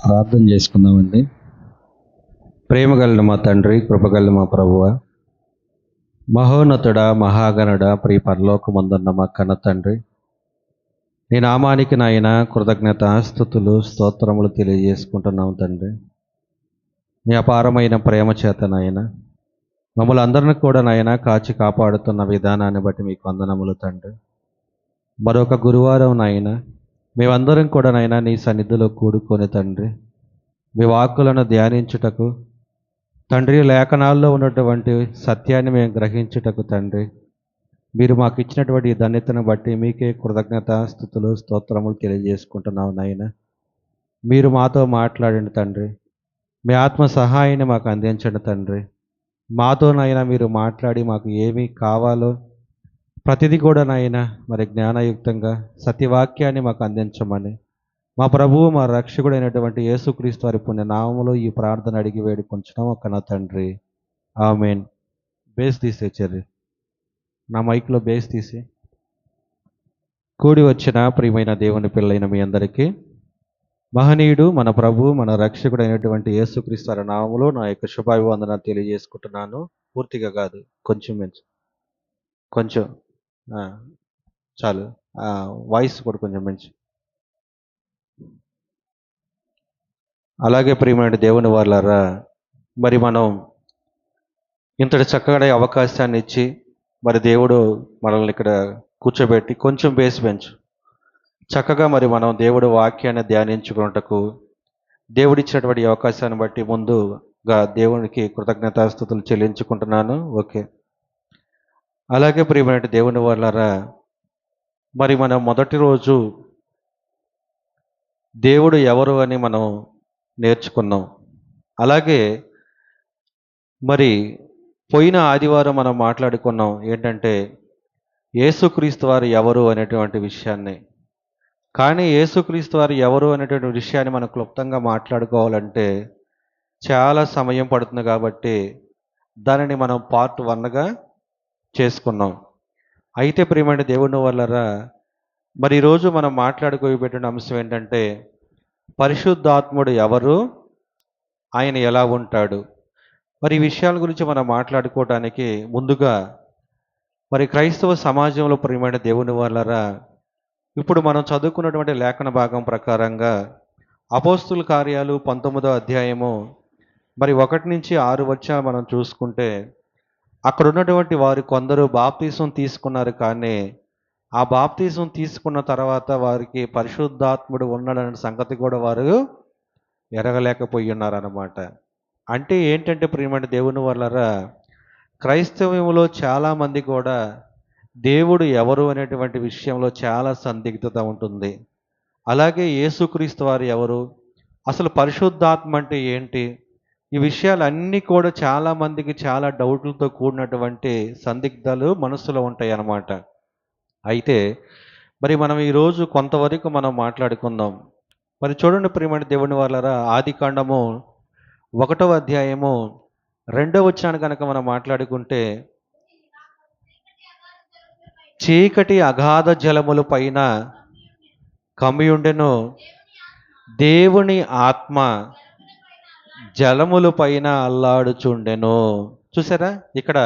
ప్రార్థన చేసుకుందామండి. ప్రేమగలిగిన మా తండ్రి, కృపగలిగిన మా ప్రభువ, మహోన్నతుడ, మహాగణుడ, ప్రియ పరలోకమందున్న మా కన్న తండ్రి, నీ నామానికి నాయన కృతజ్ఞత స్తుతులు స్తోత్రములు తెలియజేసుకుంటున్నాం తండ్రి. నీ అపారమైన ప్రేమ చేత నాయన మమ్మల్ని అందరిని కూడా నాయన కాచి కాపాడుతున్న విధానాన్ని బట్టి మీకు వందనములు తండ్రి. మరొక గురువారం నాయన మేమందరం కూడా నాయన నీ సన్నిధిలో కూడుకొని తండ్రి మీ వాక్కులను ధ్యానించుటకు తండ్రి, లేఖనాల్లో ఉన్నటువంటి సత్యాన్ని మేము గ్రహించుటకు తండ్రి, మీరు మాకు ఇచ్చినటువంటి ఈ ధన్యతను బట్టి మీకే కృతజ్ఞత స్తుతులు స్తోత్రములు తెలియజేసుకుంటున్నాం నాయన. మీరు మాతో మాట్లాడండి తండ్రి, మీ ఆత్మ సహాయాన్ని మాకు అందించండి తండ్రి. మాతో నాయన మీరు మాట్లాడి మాకు ఏమి కావాలో ప్రతిదీ కూడా నాయన మరి జ్ఞానయుక్తంగా సత్యవాక్యాన్ని మాకు అందించమని మా ప్రభువు మా రక్షకుడైనటువంటి యేసుక్రీస్తు వారి పుణ్య నామములో ఈ ప్రార్థన అడిగి వేడుకొంచున్నాం ఒక నా తండ్రి, ఆమేన్. బేస్ తీసే చెర్రి, నా మైక్లో బేస్ తీసి. కూడి వచ్చిన ప్రియమైన దేవుని పిల్లైన మీ అందరికీ మహనీయుడు మన ప్రభు మన రక్షకుడైనటువంటి యేసుక్రీస్తు వారి నామములో నా యొక్క శుభాభివందన తెలియజేసుకుంటున్నాను. పూర్తిగా కాదు, కొంచెం కొంచెం చాలు. వాయిస్ కూడా కొంచెం మంచి. అలాగే ప్రియమైన దేవుని వాళ్ళారా, మరి మనం ఇంతటి చక్కగా అవకాశాన్ని ఇచ్చి మరి దేవుడు మనల్ని ఇక్కడ కూర్చోబెట్టి కొంచెం బేస్ పెంచు చక్కగా మరి మనం దేవుడు వాక్యాన్ని ధ్యానించుకున్నటకు దేవుడిచ్చినటువంటి అవకాశాన్ని బట్టి ముందుగా దేవునికి కృతజ్ఞతాస్తుతులు చెల్లించుకుంటున్నాను. ఓకే. అలాగే ప్రియమైన దేవుని వాళ్ళారా, మరి మనం మొదటి రోజు దేవుడు ఎవరు అని మనం నేర్చుకున్నాం. అలాగే మరి పోయిన ఆదివారం మనం మాట్లాడుకున్నాం ఏంటంటే యేసుక్రీస్తు వారు ఎవరు అనేటువంటి విషయాన్ని. కానీ యేసుక్రీస్తు వారు ఎవరు అనేటువంటి విషయాన్ని మనం క్లుప్తంగా మాట్లాడుకోవాలంటే చాలా సమయం పడుతుంది కాబట్టి దానిని మనం పార్ట్ 1గా చేసుకున్నాం. అయితే ప్రియమైన దేవుని వల్లరా, మరి ఈరోజు మనం మాట్లాడుకోబెట్టిన అంశం ఏంటంటే పరిశుద్ధాత్ముడు ఎవరు, ఆయన ఎలా ఉంటాడు. మరి ఈ విషయాల గురించి మనం మాట్లాడుకోవడానికి ముందుగా మరి క్రైస్తవ సమాజంలో ప్రియమైన దేవుని వల్లరా, ఇప్పుడు మనం చదువుకున్నటువంటి లేఖన భాగం ప్రకారంగా అపోస్తుల కార్యాలు 19వ అధ్యాయము మరి 1 నుంచి 6 వచనాలు మనం చూసుకుంటే అక్కడ ఉన్నటువంటి వారు కొందరు బాప్తీసం తీసుకున్నారు, కానీ ఆ బాప్తీసం తీసుకున్న తర్వాత వారికి పరిశుద్ధాత్ముడు ఉన్నాడనే సంగతి కూడా వారు ఎరగలేకపోయి ఉన్నారన్నమాట. అంటే ఏంటంటే ప్రియమైన దేవుని వల్లరా, క్రైస్తవంలో చాలామంది కూడా దేవుడు ఎవరు అనేటువంటి విషయంలో చాలా సందిగ్ధత ఉంటుంది. అలాగే యేసుక్రీస్తు వారు ఎవరు, అసలు పరిశుద్ధాత్మ అంటే ఏంటి, ఈ విషయాలన్నీ కూడా చాలామందికి చాలా డౌట్లతో కూడినటువంటి సందిగ్ధాలు మనసులో ఉంటాయి అన్నమాట. అయితే మరి మనం ఈరోజు కొంతవరకు మనం మాట్లాడుకుందాం. మరి చూడండి ప్రియమైన దేవుని వాళ్ళరా, ఆదికాండము 1వ అధ్యాయము 2వ వచనాన్ని కనుక మనం మాట్లాడుకుంటే, చీకటి అగాధ జలముల పైన కమ్మియుండెను, దేవుని ఆత్మ జలముల పైన అల్లాడుచుండెను. చూసారా, ఇక్కడ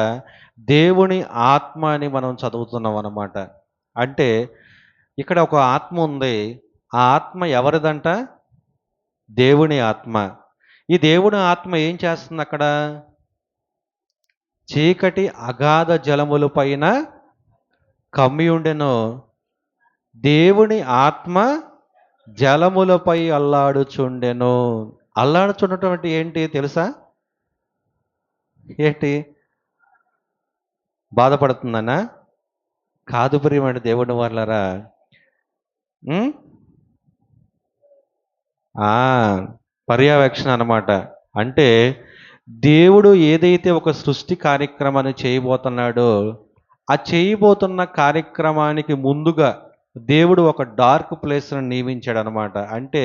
దేవుని ఆత్మ అని మనం చదువుతున్నాం అన్నమాట. అంటే ఇక్కడ ఒక ఆత్మ ఉంది. ఆ ఆత్మ ఎవరిదంట? దేవుని ఆత్మ. ఈ దేవుని ఆత్మ ఏం చేస్తుంది అక్కడ? చీకటి అగాధ జలముల పైన కమ్మియుండెను, దేవుని ఆత్మ జలములపై అల్లాడుచుండెను. అల్లాడుచుండటం అంటే ఏంటి తెలుసా? ఏంటి? బాధపడుతుందనా? కాదు ప్రియమైన దేవుని వాళ్ళరా, పర్యవేక్షణ అన్నమాట. అంటే దేవుడు ఏదైతే ఒక సృష్టి కార్యక్రమాన్ని చేయబోతున్నాడో ఆ చేయబోతున్న కార్యక్రమానికి ముందుగా దేవుడు ఒక డార్క్ ప్లేస్ను నియమించాడు అనమాట. అంటే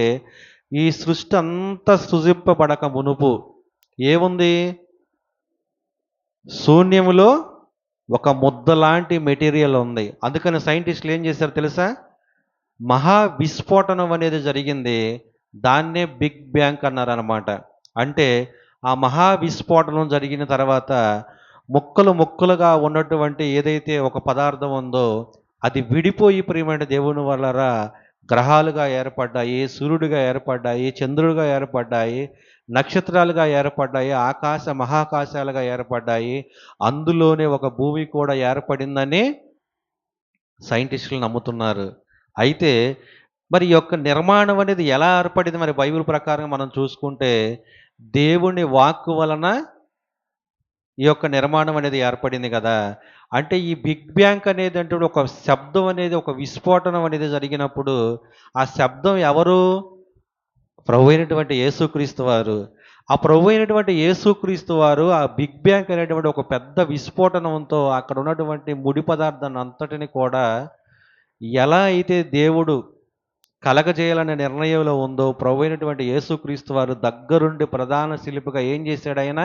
ఈ సృష్టి అంతా సృజింపబడక మునుపు ఏముంది? శూన్యములో ఒక ముద్దలాంటి మెటీరియల్ ఉంది. అందుకని సైంటిస్టులు ఏం చేశారు తెలుసా? మహా విస్ఫోటనం అనేది జరిగింది. దాన్నే బిగ్ బ్యాంగ్ అన్నారనమాట. అంటే ఆ మహా విస్ఫోటనం జరిగిన తర్వాత ముక్కలు ముక్కలుగా ఉన్నటువంటి ఏదైతే ఒక పదార్థం ఉందో అది విడిపోయి ప్రియమైన దేవుని వల్లరా గ్రహాలుగా ఏర్పడ్డాయి, సూర్యుడిగా ఏర్పడ్డాయి, చంద్రుడిగా ఏర్పడ్డాయి, నక్షత్రాలుగా ఏర్పడ్డాయి, మహాకాశాలుగా ఏర్పడ్డాయి. అందులోనే ఒక భూమి కూడా ఏర్పడిందని సైంటిస్టులు నమ్ముతున్నారు. అయితే మరి ఈ యొక్క నిర్మాణం అనేది ఎలా ఏర్పడింది మరి బైబిల్ ప్రకారం మనం చూసుకుంటే దేవుని వాక్కు వలన ఈ యొక్క నిర్మాణం అనేది ఏర్పడింది కదా! అంటే ఈ బిగ్ బ్యాంగ్ అనేది అంటే ఒక శబ్దం అనేది ఒక విస్ఫోటనం అనేది జరిగినప్పుడు ఆ శబ్దం ఎవరు? ప్రభు అయినటువంటి యేసుక్రీస్తు వారు. ఆ ప్రభు అయినటువంటి యేసుక్రీస్తు వారు ఆ బిగ్ బ్యాంగ్ అనేటువంటి ఒక పెద్ద విస్ఫోటనంతో అక్కడ ఉన్నటువంటి ముడి పదార్థాన్ని అంతటిని కూడా ఎలా అయితే దేవుడు కలగజేయాలనే నిర్ణయంలో ఉందో ప్రభు అయినటువంటి యేసుక్రీస్తు వారు దగ్గరుండి ప్రధాన శిల్పిగా ఏం చేశాడు ఆయన?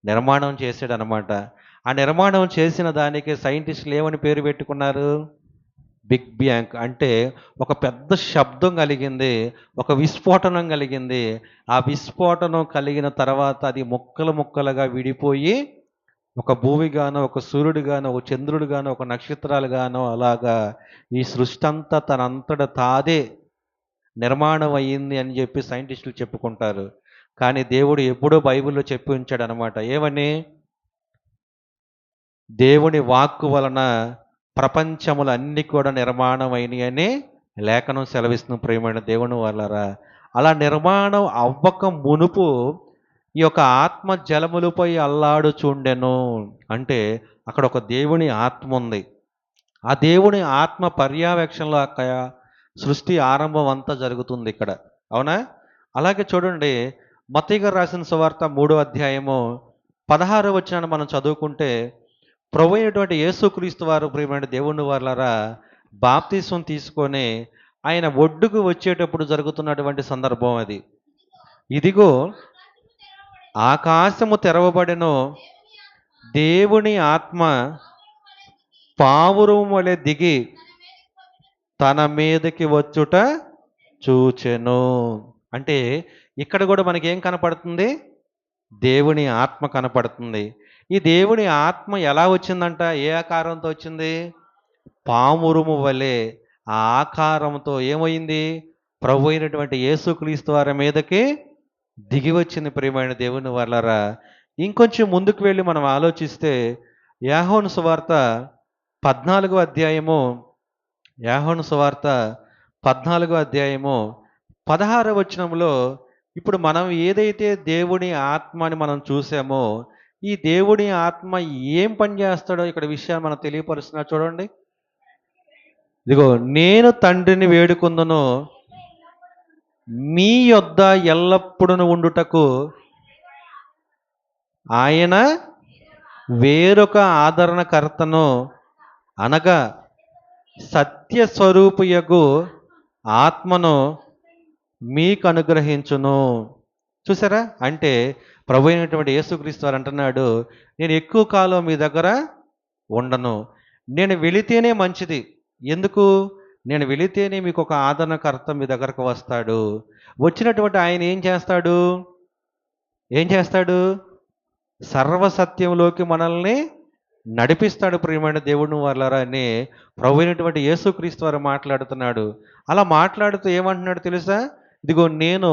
నిర్మాణం చేశాడనమాట. ఆ నిర్మాణం చేసిన దానికి సైంటిస్టులు ఏమని పేరు పెట్టుకున్నారు? Big bang. అంటే ఒక పెద్ద శబ్దం కలిగింది. ఒక విస్ఫోటనం కలిగింది. ఆ విస్ఫోటనం కలిగిన తర్వాత అది ముక్కలు ముక్కలుగా విడిపోయి ఒక భూమిగానో, ఒక సూర్యుడుగానో, ఒక చంద్రుడుగానో, ఒక నక్షత్రాలుగానో అలాగా ఈ సృష్టి అంతా తనంతట తాదే నిర్మాణం అయ్యింది అని చెప్పి సైంటిస్టులు చెప్పుకుంటారు. కానీ దేవుడు ఎప్పుడో బైబిల్‌లో చెప్పి ఉంచాడనమాట. ఏమని? దేవుని వాక్కు వలన ప్రపంచములన్నీ కూడా నిర్మాణం అయినాయని లేఖనం సెలవిస్తుంది ప్రియమైన దేవుని వాళ్ళరా. అలా నిర్మాణం అవ్వక మునుపు ఈ యొక్క ఆత్మ జలములపై అల్లాడుచుండెను. అంటే అక్కడ ఒక దేవుని ఆత్మ ఉంది. ఆ దేవుని ఆత్మ పర్యవేక్షణలో సృష్టి ఆరంభం అంతా జరుగుతుంది ఇక్కడ. అవునా? అలాగే చూడండి మత్తయి గారు రాసిన సువార్త 3వ అధ్యాయము 16వ వచనాన్ని మనం చదువుకుంటే ప్రభు అయినటువంటి యేసుక్రీస్తు వారు ప్రియమైన దేవుని వారలారా బాప్తిస్మం తీసుకొని ఆయన ఒడ్డుకు వచ్చేటప్పుడు జరుగుతున్నటువంటి సందర్భం అది. ఇదిగో ఆకాశము తెరవబడెను, దేవుని ఆత్మ పావురము వలె దిగి తన మీదకి వచ్చుట చూచెను. అంటే ఇక్కడ కూడా మనకేం కనపడుతుంది? దేవుని ఆత్మ కనపడుతుంది. ఈ దేవుని ఆత్మ ఎలా వచ్చిందంట? ఏ ఆకారంతో వచ్చింది? పావురము వలె ఆ ఆకారంతో ఏమైంది? ప్రభు అయినటువంటి యేసుక్రీస్తు వారి మీదకి దిగి వచ్చింది ప్రియమైన దేవుని వాళ్ళరా. ఇంకొంచెం ముందుకు వెళ్ళి మనం ఆలోచిస్తే యోహాను సువార్త 14వ అధ్యాయము యోహాను సువార్త 14వ అధ్యాయము 16వ వచనంలో ఇప్పుడు మనం ఏదైతే దేవుని ఆత్మని మనం చూసామో ఈ దేవుని ఆత్మ ఏం పని చేస్తాడో ఇక్కడ విషయాన్ని మనం తెలియపరుస్తున్నా చూడండి. ఇదిగో నేను తండ్రిని వేడుకుందును మీ యొద్ద ఎల్లప్పుడూ ఉండుటకు ఆయన వేరొక ఆదరణకర్తను అనగా సత్యస్వరూపియగు ఆత్మను మీకు అనుగ్రహించును. చూసారా? అంటే ప్రభు అయినటువంటి యేసుక్రీస్తు వారు అంటున్నాడు, నేను ఎక్కువ కాలం మీ దగ్గర ఉండను, నేను వెళితేనే మంచిది. ఎందుకు? నేను వెళితేనే మీకు ఒక ఆదరణకర్త మీ దగ్గరకు వస్తాడు. వచ్చినటువంటి ఆయన ఏం చేస్తాడు? ఏం చేస్తాడు? సర్వసత్యంలోకి మనల్ని నడిపిస్తాడు ప్రియమైన దేవుని వాళ్ళరా అని ప్రభు అయినటువంటి యేసుక్రీస్తు వారు మాట్లాడుతున్నాడు. అలా మాట్లాడుతూ ఏమంటున్నాడు తెలుసా? ఇదిగో నేను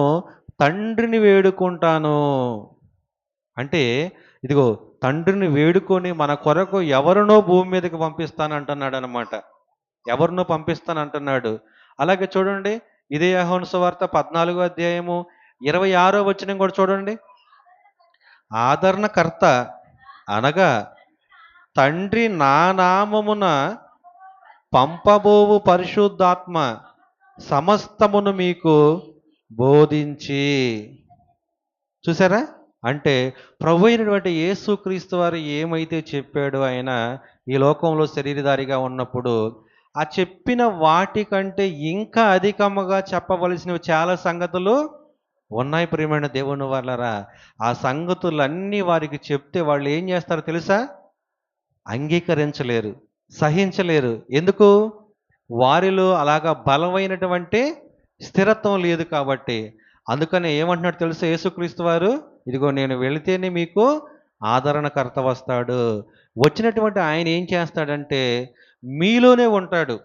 తండ్రిని వేడుకుంటాను. అంటే ఇదిగో తండ్రిని వేడుకొని మన కొరకు ఎవరినో భూమి మీదకి పంపిస్తాను అంటున్నాడు అనమాట. ఎవరినో పంపిస్తాను అంటున్నాడు. అలాగే చూడండి ఇదే యోహాను సువార్త 14వ అధ్యాయము 26వ వచనం కూడా చూడండి. ఆదరణకర్త అనగా తండ్రి నా నామమున పంపబోవు పరిశుద్ధాత్మ సమస్తమును మీకు బోధించి. చూసారా? అంటే ప్రభు అయినటువంటి యేసుక్రీస్తు వారు ఏమైతే చెప్పాడో ఆయన ఈ లోకంలో శరీరధారిగా ఉన్నప్పుడు ఆ చెప్పిన వాటికంటే ఇంకా అధికముగా చెప్పవలసినవి చాలా సంగతులు ఉన్నాయి ప్రియమైన దేవుని వాళ్ళరా. ఆ సంగతులన్నీ వారికి చెప్తే వాళ్ళు ఏం చేస్తారో తెలుసా? అంగీకరించలేరు, సహించలేరు. ఎందుకు? వారిలో అలాగా బలమైనటువంటి స్థిరత్వం లేదు కాబట్టి. అందుకని ఏమంటున్నాడు తెలుసా యేసుక్రీస్తు వారు? ఇదిగో నేను వెళితేనే మీకు ఆదరణకర్త వస్తాడు. వచ్చినటువంటి ఆయన ఏం చేస్తాడంటే మీలోనే ఉంటాడు.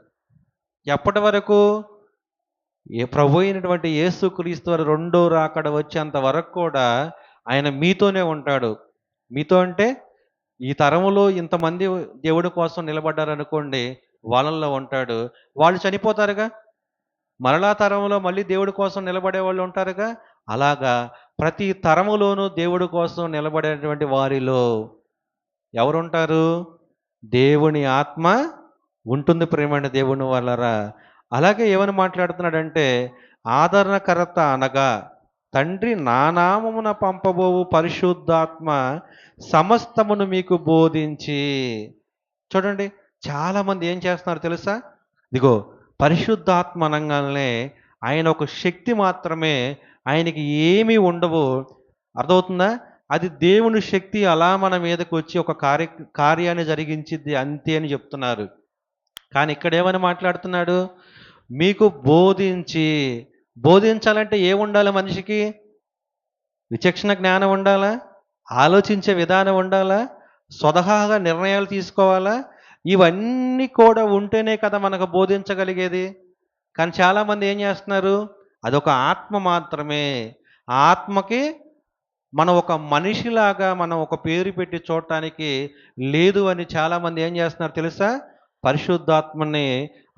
ఎప్పటి వరకు? ప్రభు అయినటువంటి యేసుక్రీస్తు వారు రెండో రాకడ వచ్చేంత వరకు కూడా ఆయన మీతోనే ఉంటాడు. మీతో అంటే ఈ తరములో ఇంతమంది దేవుడి కోసం నిలబడ్డారనుకోండి, వాళ్ళల్లో ఉంటాడు. వాళ్ళు చనిపోతారుగా, మరలా తరంలో మళ్ళీ దేవుడి కోసం నిలబడే వాళ్ళు ఉంటారుగా. అలాగా ప్రతి తరములోనూ దేవుడి కోసం నిలబడేటువంటి వారిలో ఎవరుంటారు? దేవుని ఆత్మ ఉంటుంది ప్రేమైన దేవుని వాళ్ళరా. అలాగే ఏమని మాట్లాడుతున్నాడంటే ఆదరణకర్త అనగా తండ్రి నా నామమున పంపబోవు పరిశుద్ధాత్మ సమస్తమును మీకు బోధించి. చూడండి, చాలామంది ఏం చేస్తున్నారు తెలుసా? ఇదిగో పరిశుద్ధాత్మ అనగానే ఆయన ఒక శక్తి మాత్రమే, ఆయనకి ఏమీ ఉండవు. అర్థమవుతుందా? అది దేవుని శక్తి అలా మన మీదకి వచ్చి ఒక కార్యాన్ని జరిగించిద్ది అంతే అని చెప్తున్నారు. కానీ ఇక్కడ ఏమని మాట్లాడుతున్నాడు? మీకు బోధించి. బోధించాలంటే ఏముండాలి మనిషికి? విచక్షణ జ్ఞానం ఉండాలా? ఆలోచించే విధానం ఉండాలా? స్వతహాగా నిర్ణయాలు తీసుకోవాలా? ఇవన్నీ కూడా ఉంటేనే కదా మనకు బోధించగలిగేది. కానీ చాలామంది ఏం చేస్తున్నారు? అదొక ఆత్మ మాత్రమే. ఆ ఆత్మకి మనం ఒక మనిషిలాగా మనం ఒక పేరు పెట్టి చూడటానికి లేదు అని చాలామంది ఏం చేస్తున్నారు తెలుసా? పరిశుద్ధాత్మని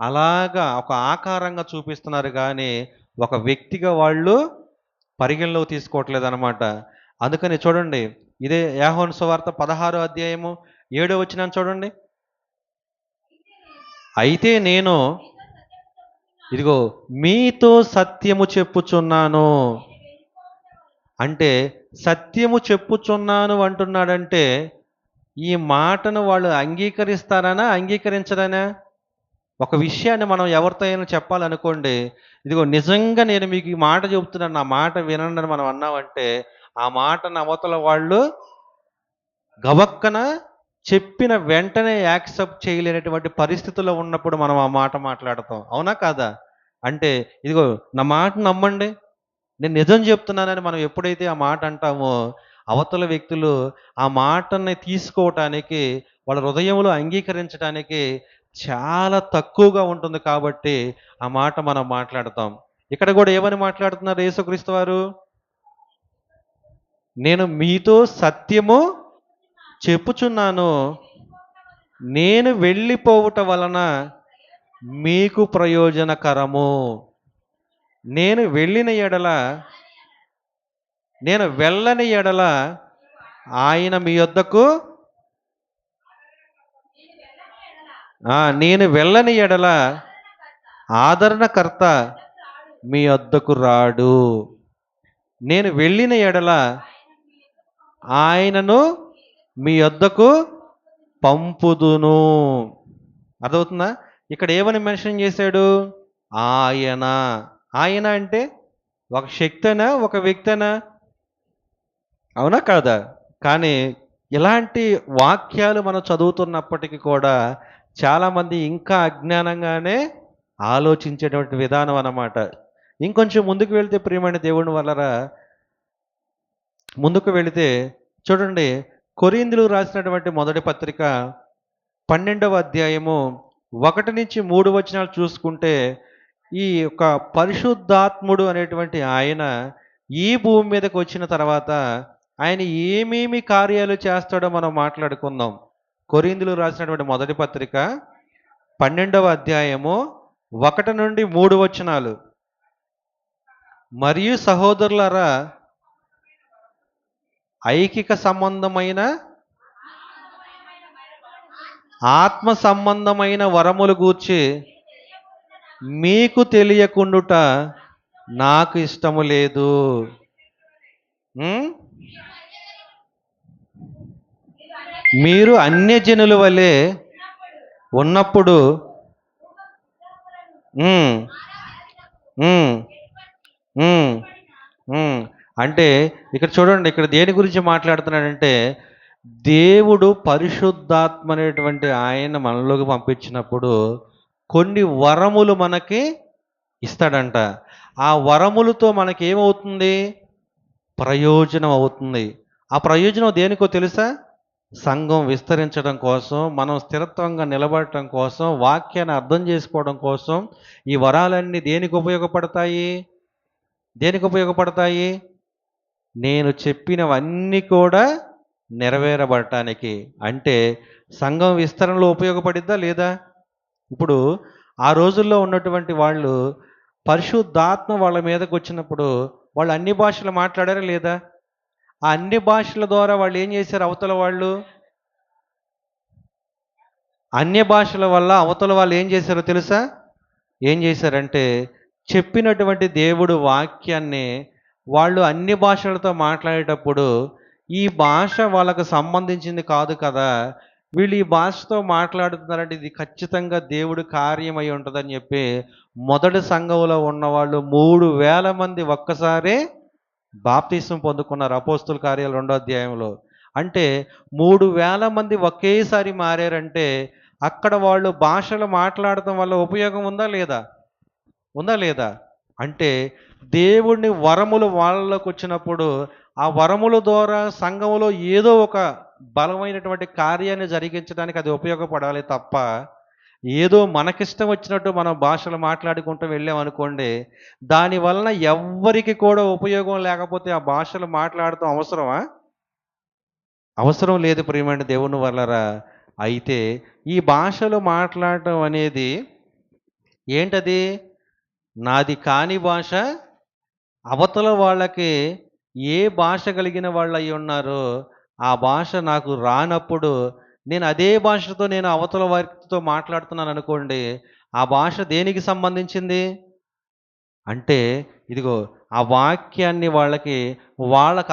అలాగా ఒక ఆకారంగా చూపిస్తున్నారు కానీ ఒక వ్యక్తిగా వాళ్ళు పరిగణలోకి తీసుకోవట్లేదు అనమాట. అందుకని చూడండి, ఇదే యోహాను సువార్త 16వ అధ్యాయము 7వ వచనం చూడండి. అయితే నేను ఇదిగో మీతో సత్యము చెప్పుచున్నాను. అంటే సత్యము చెప్పుచున్నాను అంటున్నాడంటే ఈ మాటను వాళ్ళు అంగీకరిస్తారనా అంగీకరించరనా? ఒక విషయాన్ని మనం ఎవరితో అయినా చెప్పాలనుకోండి, ఇదిగో నిజంగా నేను మీకు ఈ మాట చెబుతున్నాను, నా మాట వినండి అని మనం అన్నామంటే ఆ మాటను అవతల వాళ్ళు గబక్కన చెప్పిన వెంటనే యాక్సెప్ట్ చేయలేనటువంటి పరిస్థితుల్లో ఉన్నప్పుడు మనం ఆ మాట మాట్లాడతాం. అవునా కాదా? అంటే ఇదిగో నా మాట నమ్మండి, నేను నిజం చెప్తున్నానని మనం ఎప్పుడైతే ఆ మాట అంటామో అవతల వ్యక్తులు ఆ మాటని తీసుకోవటానికి, వాళ్ళ హృదయంలో అంగీకరించడానికి చాలా తక్కువగా ఉంటుంది కాబట్టి ఆ మాట మనం మాట్లాడతాం. ఇక్కడ కూడా ఏమని మాట్లాడుతున్నారు యేసుక్రీస్తు వారు? నేను మీతో సత్యము చెప్పుచున్నాను, నేను వెళ్ళిపోవుట వలన మీకు ప్రయోజనకరము. నేను వెళ్ళిన ఎడల, నేను వెళ్ళని ఎడల ఆయన మీ యొద్దకు నేను వెళ్ళని ఎడల ఆదరణకర్త మీ యొద్దకు రాడు. నేను వెళ్ళిన ఎడల ఆయనను మీ యొద్దకు పంపుదును. అర్థమవుతుందా? ఇక్కడ ఏమని మెన్షన్ చేశాడు? ఆయన. ఆయన అంటే ఒక శక్తేనా, ఒక వ్యక్తేనా? అవునా కాదా? కానీ ఇలాంటి వాక్యాలు మనం చదువుతున్నప్పటికీ కూడా చాలామంది ఇంకా అజ్ఞానంగానే ఆలోచించేటువంటి విధానం అన్నమాట. ఇంకొంచెం ముందుకు వెళితే ప్రియమైన దేవుని వల్లరా, ముందుకు వెళితే చూడండి, కొరింథీయులకు రాసినటువంటి మొదటి పత్రిక 12వ అధ్యాయము 1 నుంచి 3 వచనాలు చూసుకుంటే ఈ యొక్క పరిశుద్ధాత్ముడు అనేటువంటి ఆయన ఈ భూమి మీదకి వచ్చిన తర్వాత ఆయన ఏమేమి కార్యాలు చేస్తాడో మనం మాట్లాడుకుందాం. కొరింథీయులకు రాసినటువంటి మొదటి పత్రిక 12వ అధ్యాయము 1 నుండి 3 వచనాలు. మరియు సహోదరులారా, ఐకిక సంబంధమైన ఆత్మ సంబంధమైన వరములు గూర్చి మీకు తెలియకుండుట నాకు ఇష్టము లేదు. మీరు అన్యజనుల వలె ఉన్నప్పుడు అంటే ఇక్కడ చూడండి, ఇక్కడ దేని గురించి మాట్లాడుతున్నాడంటే దేవుడు పరిశుద్ధాత్మ అనేటువంటి ఆయన మనలోకి పంపించినప్పుడు కొన్ని వరములు మనకి ఇస్తాడంట. ఆ వరములతో మనకేమవుతుంది? ప్రయోజనం అవుతుంది. ఆ ప్రయోజనం దేనికో తెలుసా? సంఘం విస్తరించడం కోసం, మనం స్థిరత్వంగా నిలబడటం కోసం, వాక్యాన్ని అర్థం చేసుకోవడం కోసం ఈ వరాలన్నీ దేనికి ఉపయోగపడతాయి? దేనికి ఉపయోగపడతాయి? నేను చెప్పినవన్నీ కూడా నెరవేరబడటానికి. అంటే సంఘం విస్తరణలో ఉపయోగపడిద్దా లేదా? ఇప్పుడు ఆ రోజుల్లో ఉన్నటువంటి వాళ్ళు పరిశుద్ధాత్మ వాళ్ళ మీదకొచ్చినప్పుడు వాళ్ళు అన్ని భాషలు మాట్లాడారా లేదా? ఆ అన్ని భాషల ద్వారా వాళ్ళు ఏం చేశారు అవతల వాళ్ళు? అన్య భాషల వల్ల అవతల వాళ్ళు ఏం చేశారో తెలుసా? ఏం చేశారంటే చెప్పినటువంటి దేవుడు వాక్యాన్ని వాళ్ళు అన్ని భాషలతో మాట్లాడేటప్పుడు ఈ భాష వాళ్ళకు సంబంధించింది కాదు కదా, వీళ్ళు ఈ భాషతో మాట్లాడుతున్నారంటే ఇది ఖచ్చితంగా దేవుడి కార్యమై ఉంటుందని చెప్పి మొదటి సంఘంలో ఉన్నవాళ్ళు 3,000 మంది ఒక్కసారే బాప్తిస్మం పొందుకున్నారు. అపోస్తుల కార్యాలు 2వ అధ్యాయంలో. అంటే 3,000 మంది ఒకేసారి మారారంటే అక్కడ వాళ్ళు భాషలు మాట్లాడటం వల్ల ఉపయోగం ఉందా లేదా? ఉందా లేదా? అంటే దేవుడిని వరములు వాళ్ళలోకి వచ్చినప్పుడు ఆ వరముల ద్వారా సంఘంలో ఏదో ఒక బలమైనటువంటి కార్యాన్ని జరిగించడానికి అది ఉపయోగపడాలి తప్ప ఏదో మనకిష్టం వచ్చినట్టు మనం భాషలు మాట్లాడుకుంటూ వెళ్ళామనుకోండి, దాని వలన ఎవ్వరికి కూడా ఉపయోగం లేకపోతే ఆ భాషలు మాట్లాడటం అవసరమా? అవసరం లేదు ప్రియమైన దేవుని వల్లరా. అయితే ఈ భాషలు మాట్లాడటం అనేది ఏంటది? నాది కాని భాష అవతల వాళ్ళకి ఏ భాష కలిగిన వాళ్ళు అయి ఉన్నారో ఆ భాష నాకు రానప్పుడు నేను అదే భాషతో నేను అవతల వారితో మాట్లాడుతున్నాను అనుకోండి, ఆ భాష దేనికి సంబంధించింది? అంటే ఇదిగో ఆ వాక్యాన్ని వాళ్ళకి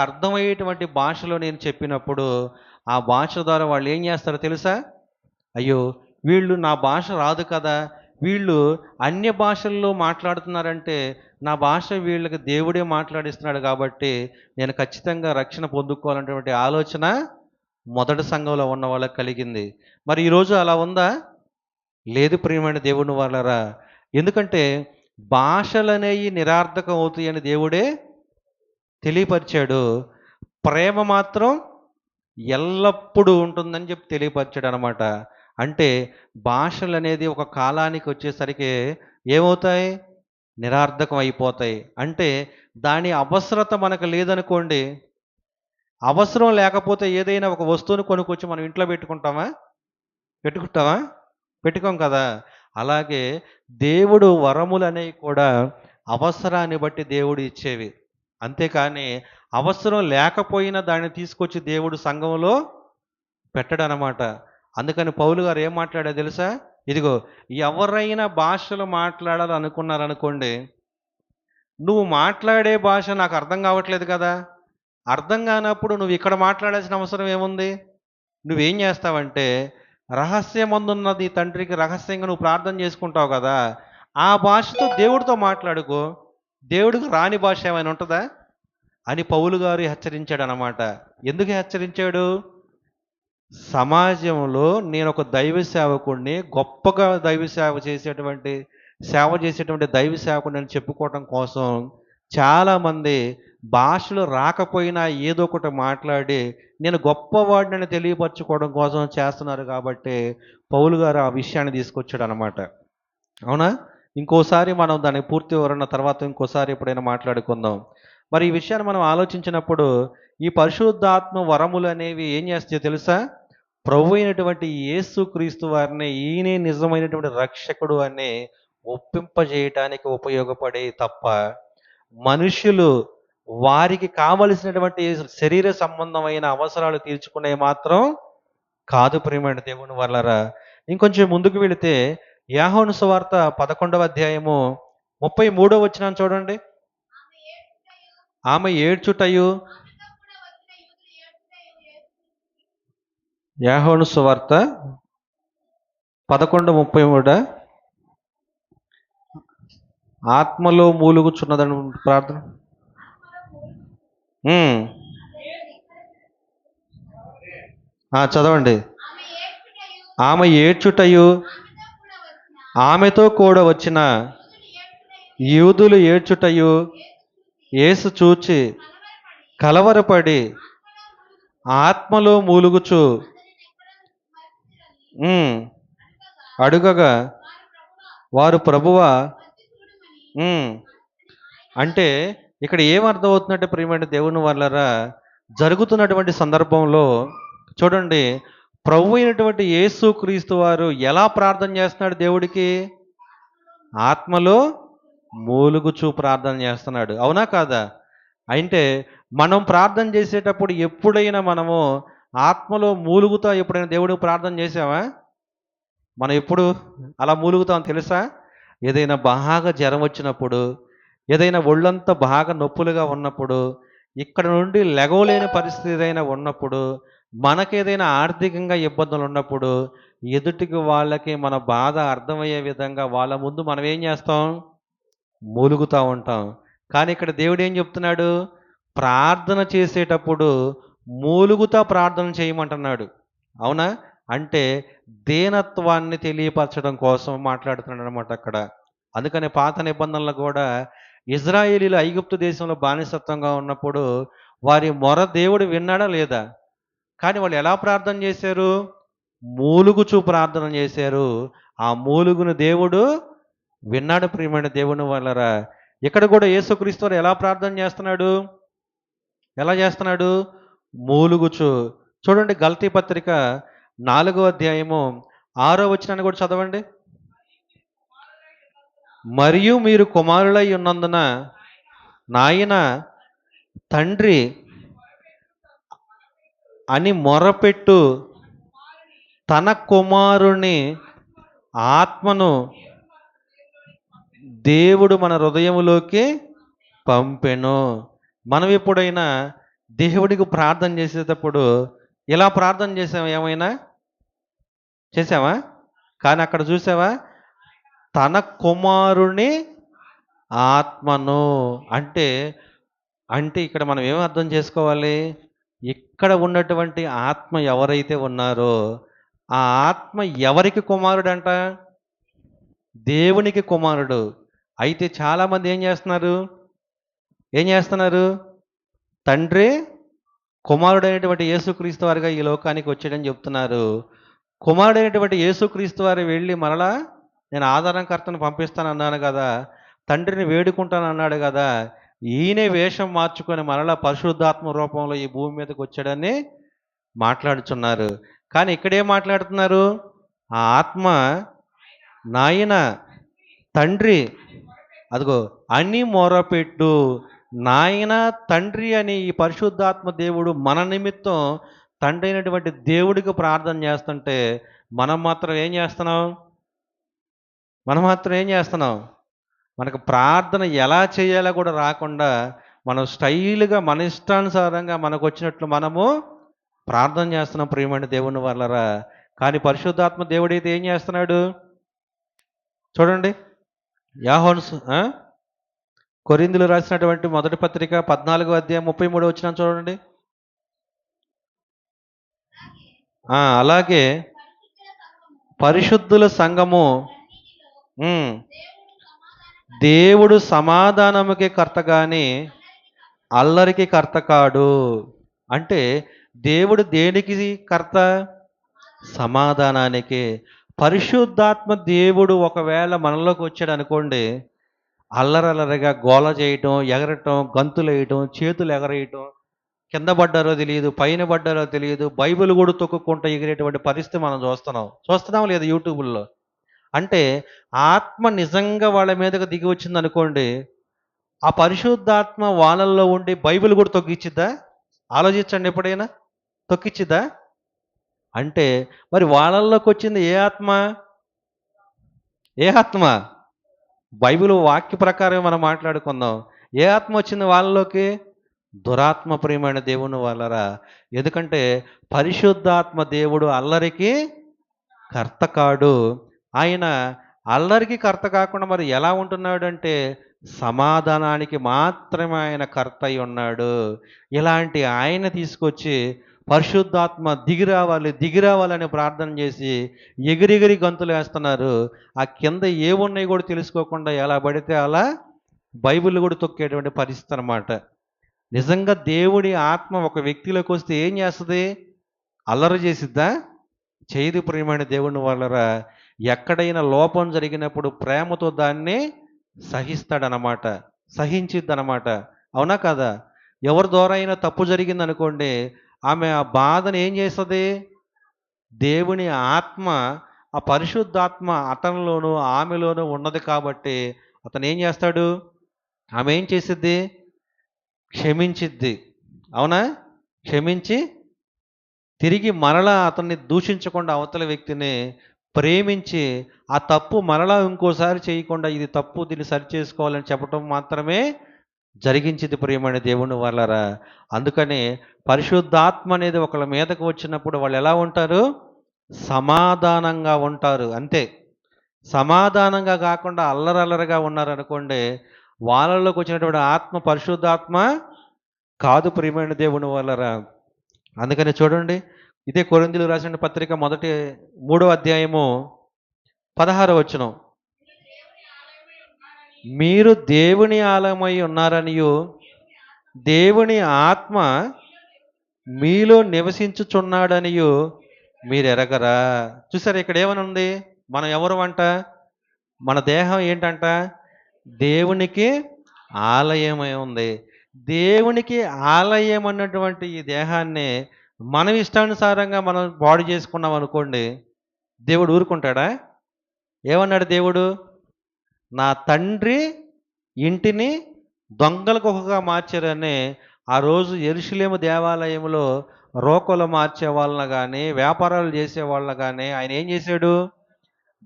అర్థమయ్యేటువంటి భాషలో నేను చెప్పినప్పుడు ఆ భాష ద్వారా వాళ్ళు ఏం చేస్తారో తెలుసా? అయ్యో! వీళ్ళు నా భాష రాదు కదా! వీళ్ళు అన్య భాషల్లో మాట్లాడుతున్నారంటే, నా భాష వీళ్ళకి దేవుడే మాట్లాడిస్తున్నాడు కాబట్టి, నేను ఖచ్చితంగా రక్షణ పొందుకోవాలనేటువంటి ఆలోచన మొదటి సంఘంలో ఉన్న వాళ్ళకి కలిగింది. మరి ఈరోజు అలా ఉందా? లేదు ప్రియమైన దేవుని వాళ్ళరా. ఎందుకంటే, భాషలనేయి నిరర్థకం అవుతాయని దేవుడే తెలియపరిచాడు. ప్రేమ మాత్రం ఎల్లప్పుడూ ఉంటుందని చెప్పి తెలియపరిచాడనమాట. అంటే భాషలనేది ఒక కాలానికి వచ్చేసరికి ఏమవుతాయి? నిరర్థకం అయిపోతాయి. అంటే దాని అవసరత మనకు లేదనుకోండి, అవసరం లేకపోతే ఏదైనా ఒక వస్తువుని కొనుక్కొచ్చి మనం ఇంట్లో పెట్టుకుంటామా? పెట్టుకుంటామా? పెట్టుకోం కదా! అలాగే దేవుడు వరములనేవి కూడా అవసరాన్ని బట్టి దేవుడు ఇచ్చేవి. అంతేకాని అవసరం లేకపోయినా దాన్ని తీసుకొచ్చి దేవుడు సంఘంలో పెట్టడనమాట. అందుకని పౌలు గారు ఏం మాట్లాడారో తెలుసా? ఇదిగో ఎవరైనా భాషలు మాట్లాడాలనుకున్నారనుకోండి, నువ్వు మాట్లాడే భాష నాకు అర్థం కావట్లేదు కదా! అర్థం కానప్పుడు నువ్వు ఇక్కడ మాట్లాడాల్సిన అవసరం ఏముంది? నువ్వేం చేస్తావంటే, రహస్యమందున్న నీ తండ్రికి రహస్యంగా నువ్వు ప్రార్థన చేసుకుంటావు కదా! ఆ భాషతో దేవుడితో మాట్లాడుకో. దేవుడికి రాని భాష ఏమైనా ఉంటదా? అని పౌలు గారు హెచ్చరించాడనమాట. ఎందుకు హెచ్చరించాడు? సమాజంలో నేనొక దైవ సేవకుడిని, గొప్పగా సేవ చేసేటువంటి దైవ సేవకుడిని చెప్పుకోవటం కోసం చాలామంది భాషలు రాకపోయినా ఏదో ఒకటి మాట్లాడి నేను గొప్పవాడిని తెలియపరచుకోవడం కోసం చేస్తున్నారు కాబట్టి పౌలు గారు ఆ విషయాన్ని తీసుకొచ్చాడు అనమాట. అవునా? ఇంకోసారి మనం దాని పూర్తి వివరణ తర్వాత ఇంకోసారి ఎప్పుడైనా మాట్లాడుకుందాం. మరి ఈ విషయాన్ని మనం ఆలోచించినప్పుడు ఈ పరిశుద్ధాత్మ వరములు అనేవి ఏం చేస్తాయో తెలుసా? ప్రభు అయినటువంటి యేసుక్రీస్తు వారిని ఈయనే నిజమైనటువంటి రక్షకుడు అని ఒప్పింపజేయటానికి ఉపయోగపడే తప్ప మనుషులు వారికి కావలసినటువంటి శరీర సంబంధమైన అవసరాలు తీర్చుకునే మాత్రం కాదు ప్రియమైన దేవుని వల్లరా. ఇంకొంచెం ముందుకు వెళితే యోహాను సువార్త 11వ అధ్యాయము 33వ వచనం చూడండి. ఆమె ఏడ్చుటయు యోహాను సువార్త 11:33 ఆత్మలో మూలుగుచున్నదని ప్రార్థన. చదవండి. ఆమె ఏడ్చుటయు ఆమెతో కూడా వచ్చిన యూదులు ఏడ్చుటయు యేసు చూచి కలవరపడి ఆత్మలో మూలుగుచు ఉమ్, అడుగగా వారు ప్రభువా ఉమ్, అంటే ఇక్కడ ఏమర్థం అవుతుందంటే ప్రియమైన దేవుని వల్లరా జరుగుతున్నటువంటి సందర్భంలో చూడండి, ప్రభు అయినటువంటి యేసు క్రీస్తు వారు ఎలా ప్రార్థన చేస్తున్నాడు దేవుడికి? ఆత్మలో మూలుగుచూ ప్రార్థన చేస్తున్నాడు, అవునా కాదా? అంటే మనం ప్రార్థన చేసేటప్పుడు ఎప్పుడైనా మనము ఆత్మలో మూలుగుతా ఎప్పుడైనా దేవుడికి ప్రార్థన చేసావా? మనం ఎప్పుడు అలా మూలుగుతాం తెలుసా? ఏదైనా బాగా జ్వరం వచ్చినప్పుడు, ఏదైనా ఒళ్ళంతా బాగా నొప్పులుగా ఉన్నప్పుడు, ఇక్కడ నుండి లెగవలేని పరిస్థితి ఏదైనా ఉన్నప్పుడు, మనకేదైనా ఆర్థికంగా ఇబ్బందులు ఉన్నప్పుడు, ఎదుటికి వాళ్ళకి మన బాధ అర్థమయ్యే విధంగా వాళ్ళ ముందు మనం ఏం చేస్తాం? మూలుగుతూ ఉంటాం. కానీ ఇక్కడ దేవుడు ఏం చెప్తున్నాడు? ప్రార్థన చేసేటప్పుడు మూలుగుతా ప్రార్థన చేయమంటున్నాడు, అవునా? అంటే దీనత్వాన్ని తెలియపరచడం కోసం మాట్లాడుతున్నాడు అనమాట అక్కడ. అందుకని పాత నిబంధనలు కూడా ఇజ్రాయేలీలు ఐగుప్తు దేశంలో బానిసత్వంగా ఉన్నప్పుడు వారి మొర దేవుడు విన్నాడా లేదా? కానీ వాళ్ళు ఎలా ప్రార్థన చేశారు? మూలుగుచూ ప్రార్థన చేశారు. ఆ మూలుగును దేవుడు విన్నాడు ప్రియమైన దేవుని వల్లరా. ఇక్కడ కూడా యేసుక్రీస్తు వారు ఎలా ప్రార్థన చేస్తున్నాడు? ఎలా చేస్తున్నాడు? మూలుగుచు. చూడండి గలతీ పత్రిక 4వ అధ్యాయము 6వ వచనాన్ని కూడా చదవండి. మరియు మీరు కుమారులై ఉన్నందున నాయన తండ్రి అని మొరపెట్టు తన కుమారుని ఆత్మను దేవుడు మన హృదయములోకి పంపెను. మనం ఎప్పుడైనా దేవుడికి ప్రార్థన చేసేటప్పుడు ఇలా ప్రార్థన చేసామా? ఏమైనా చేసావా? కానీ అక్కడ చూసావా? తన కుమారుని ఆత్మను అంటే అంటే ఇక్కడ మనం ఏం అర్థం చేసుకోవాలి? ఇక్కడ ఉన్నటువంటి ఆత్మ ఎవరైతే ఉన్నారో ఆ ఆత్మ ఎవరికి కుమారుడంట? దేవునికి కుమారుడు. అయితే చాలామంది ఏం చేస్తున్నారు? ఏం చేస్తున్నారు? తండ్రి కుమారుడైనటువంటి యేసుక్రీస్తు వారిగా ఈ లోకానికి వచ్చాడని చెప్తున్నారు. కుమారుడైనటువంటి యేసుక్రీస్తు వారు వెళ్ళి మరలా నేను ఆదరణకర్తను పంపిస్తాను అన్నాను కదా, తండ్రిని వేడుకుంటాను అన్నాడు కదా, ఈయనే వేషం మార్చుకొని మరలా పరిశుద్ధాత్మ రూపంలో ఈ భూమి మీదకి వచ్చాడని మాట్లాడుచున్నారు. కానీ ఇక్కడేం మాట్లాడుతున్నారు? ఆ ఆత్మ నాయన తండ్రి అదిగో అని మొరపెట్టు. నాయన తండ్రి అని ఈ పరిశుద్ధాత్మ దేవుడు మన నిమిత్తం తండ్రి అయినటువంటి దేవుడికి ప్రార్థన చేస్తుంటే మనం మాత్రం ఏం చేస్తున్నాం? మనకు ప్రార్థన ఎలా చేయాలో కూడా రాకుండా మనం స్టైల్గా మన ఇష్టానుసారంగా మనకు వచ్చినట్లు మనము ప్రార్థన చేస్తున్నాం ప్రియమైన దేవుని వల్లరా. కానీ పరిశుద్ధాత్మ దేవుడైతే ఏం చేస్తున్నాడు? చూడండి యోహాను కొరింథీయులకు రాసినటువంటి మొదటి పత్రిక 14వ అధ్యాయం 33వ వచనం చూడండి. అలాగే పరిశుద్ధుల సంఘము దేవుడు సమాధానముకి కర్త గాని అల్లరికి కర్త కాడు. అంటే దేవుడు దేనికి కర్త? సమాధానానికి. పరిశుద్ధాత్మ దేవుడు ఒకవేళ మనలోకి వచ్చాడు అనుకోండి, అల్లరల్లరిగా గోల చేయటం, ఎగరటం, గంతులు వేయటం, చేతులు ఎగరేయటం, కింద పడ్డారో తెలియదు, పైన పడ్డారో తెలియదు, బైబిల్ కూడా తొక్కుకుంటూ ఎగిరేటువంటి పరిస్థితి మనం చూస్తున్నాం లేదా యూట్యూబ్లో? అంటే ఆత్మ నిజంగా వాళ్ళ మీదకి దిగి వచ్చింది అనుకోండి, ఆ పరిశుద్ధాత్మ వాళ్ళల్లో ఉండి బైబిల్ కూడా తొక్కిచ్చిద్దా? ఆలోచించండి, ఎప్పుడైనా తొక్కిచ్చిద్దా? అంటే మరి వాళ్ళల్లోకి వచ్చింది ఏ ఆత్మ? ఏ ఆత్మ? బైబిల్ వాక్య ప్రకారం మనం మాట్లాడుకుందాం. ఏ ఆత్మ వచ్చింది వాళ్ళలోకి? దురాత్మ ప్రియమైన దేవుని వాళ్ళరా. ఎందుకంటే పరిశుద్ధాత్మ దేవుడు అల్లరికి కర్త కాడు. ఆయన అల్లరికి కర్త కాకుండా మరి ఎలా ఉంటున్నాడు అంటే సమాధానానికి మాత్రమే ఆయన కర్త అయి ఉన్నాడు. ఇలాంటి ఆయన తీసుకొచ్చి పరిశుద్ధాత్మ దిగిరావాలి దిగిరావాలని ప్రార్థన చేసి ఎగిరెగిరి గంతులు వేస్తున్నారు. ఆ కింద ఏమున్నాయి కూడా తెలుసుకోకుండా ఎలా పడితే అలా బైబిల్ కూడా తొక్కేటువంటి పరిస్థితి అన్నమాట. నిజంగా దేవుడి ఆత్మ ఒక వ్యక్తిలోకి వస్తే ఏం చేస్తుంది? అల్లరి చేసిద్దా? చేయదు ప్రియమైన దేవుని వాళ్ళరా. ఎక్కడైనా లోపం జరిగినప్పుడు ప్రేమతో దాన్ని సహిస్తాడనమాట, సహించిద్దనమాట. అవునా కదా? ఎవరి ద్వారా అయినా తప్పు జరిగిందనుకోండి, ఆమె ఆ బాధను ఏం చేస్తుంది? దేవుని ఆత్మ, ఆ పరిశుద్ధాత్మ అతనిలోను ఆమెలోను ఉన్నది కాబట్టి అతను ఏం చేస్తాడు? ఆమె ఏం చేసిద్ది? క్షమించిద్ది. అవునా? క్షమించి తిరిగి మరలా అతన్ని దూషించకుండా అవతల వ్యక్తిని ప్రేమించి ఆ తప్పు మరలా ఇంకోసారి చేయకుండా ఇది తప్పు దీన్ని సరి చేసుకోవాలని చెప్పడం మాత్రమే జరిగించింది ప్రియమైన దేవుని వాళ్ళరా. అందుకని పరిశుద్ధాత్మ అనేది ఒకళ్ళ మీదకు వచ్చినప్పుడు వాళ్ళు ఎలా ఉంటారు? సమాధానంగా ఉంటారు, అంతే. సమాధానంగా కాకుండా అల్లరల్లరగా ఉన్నారనుకోండి, వాళ్ళలోకి వచ్చినటువంటి ఆత్మ పరిశుద్ధాత్మ కాదు ప్రియమైన దేవుని వాళ్ళరా. అందుకని చూడండి, ఇదే కొరింథీయులకు రాసిన పత్రిక మొదటి 3వ అధ్యాయము 16వ వచనం. మీరు దేవుని ఆలయమై ఉన్నారనియు దేవుని ఆత్మ మీలో నివసించుచున్నాడనియు మీరు ఎరగరా. చూసారు ఇక్కడ ఏమని ఉంది? మనం ఎవరు అంట? మన దేహం ఏంటంట? దేవునికి ఆలయమై ఉంది. దేవునికి ఆలయం అన్నటువంటి ఈ దేహాన్ని మనం ఇష్టానుసారంగా మనం బాడీ చేసుకున్నాం అనుకోండి, దేవుడు ఊరుకుంటాడా? ఏమన్నాడు దేవుడు? నా తండ్రి ఇంటిని దొంగల గుహగా మార్చారని ఆ రోజు యెరూషలేము దేవాలయంలో రోకలు మార్చే వాళ్ళని కానీ వ్యాపారాలు చేసే వాళ్ళని కానీ ఆయన ఏం చేశాడు?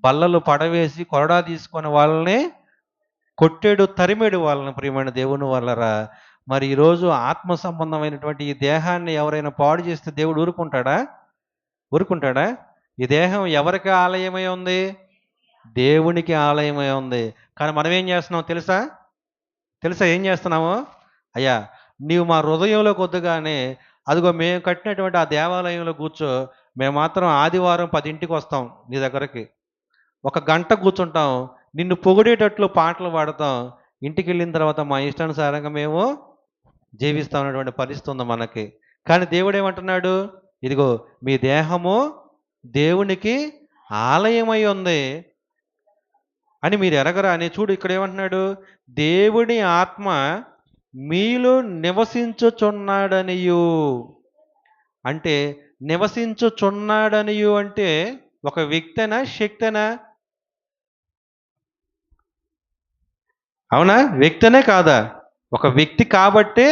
బల్లలు పడవేసి కొరడా తీసుకొని వాళ్ళని కొట్టాడు, తరిమేడు వాళ్ళని ప్రియమైన దేవుని వాళ్ళరా. మరి ఈరోజు ఆత్మ సంబంధమైనటువంటి ఈ దేహాన్ని ఎవరైనా పాడు చేస్తే దేవుడు ఊరుకుంటాడా? ఊరుకుంటాడా? ఈ దేహం ఎవరికి ఆలయమై ఉంది? దేవునికి ఆలయమై ఉంది. కానీ మనం ఏం చేస్తున్నాం తెలుసా? తెలుసా ఏం చేస్తున్నాము? అయ్యా, నీవు మా హృదయంలోకి వద్దుగానే అదిగో మేము కట్టినటువంటి ఆ దేవాలయంలో కూర్చో, మేము మాత్రం ఆదివారం 10ంటికి వస్తాం నీ దగ్గరికి, ఒక గంట కూర్చుంటాం, నిన్ను పొగిడేటట్లు పాటలు పాడతాం, ఇంటికి వెళ్ళిన తర్వాత మా ఇష్టానుసారంగా మేము జీవిస్తాం అనేటువంటి పరిస్థితి ఉంది మనకి. కానీ దేవుడు ఏమంటున్నాడు? ఇదిగో మీ దేహము దేవునికి ఆలయమై ఉంది అని మీరు ఎరగరా అని. చూడు ఇక్కడ ఏమంటున్నాడు? దేవుని ఆత్మ మీలో నివసించుచున్నాడనియు. అంటే నివసించుచున్నాడనియు అంటే ఒక వ్యక్తేనా, శక్తేనా? అవునా? వ్యక్తనే కాదా? ఒక వ్యక్తి కాబట్టే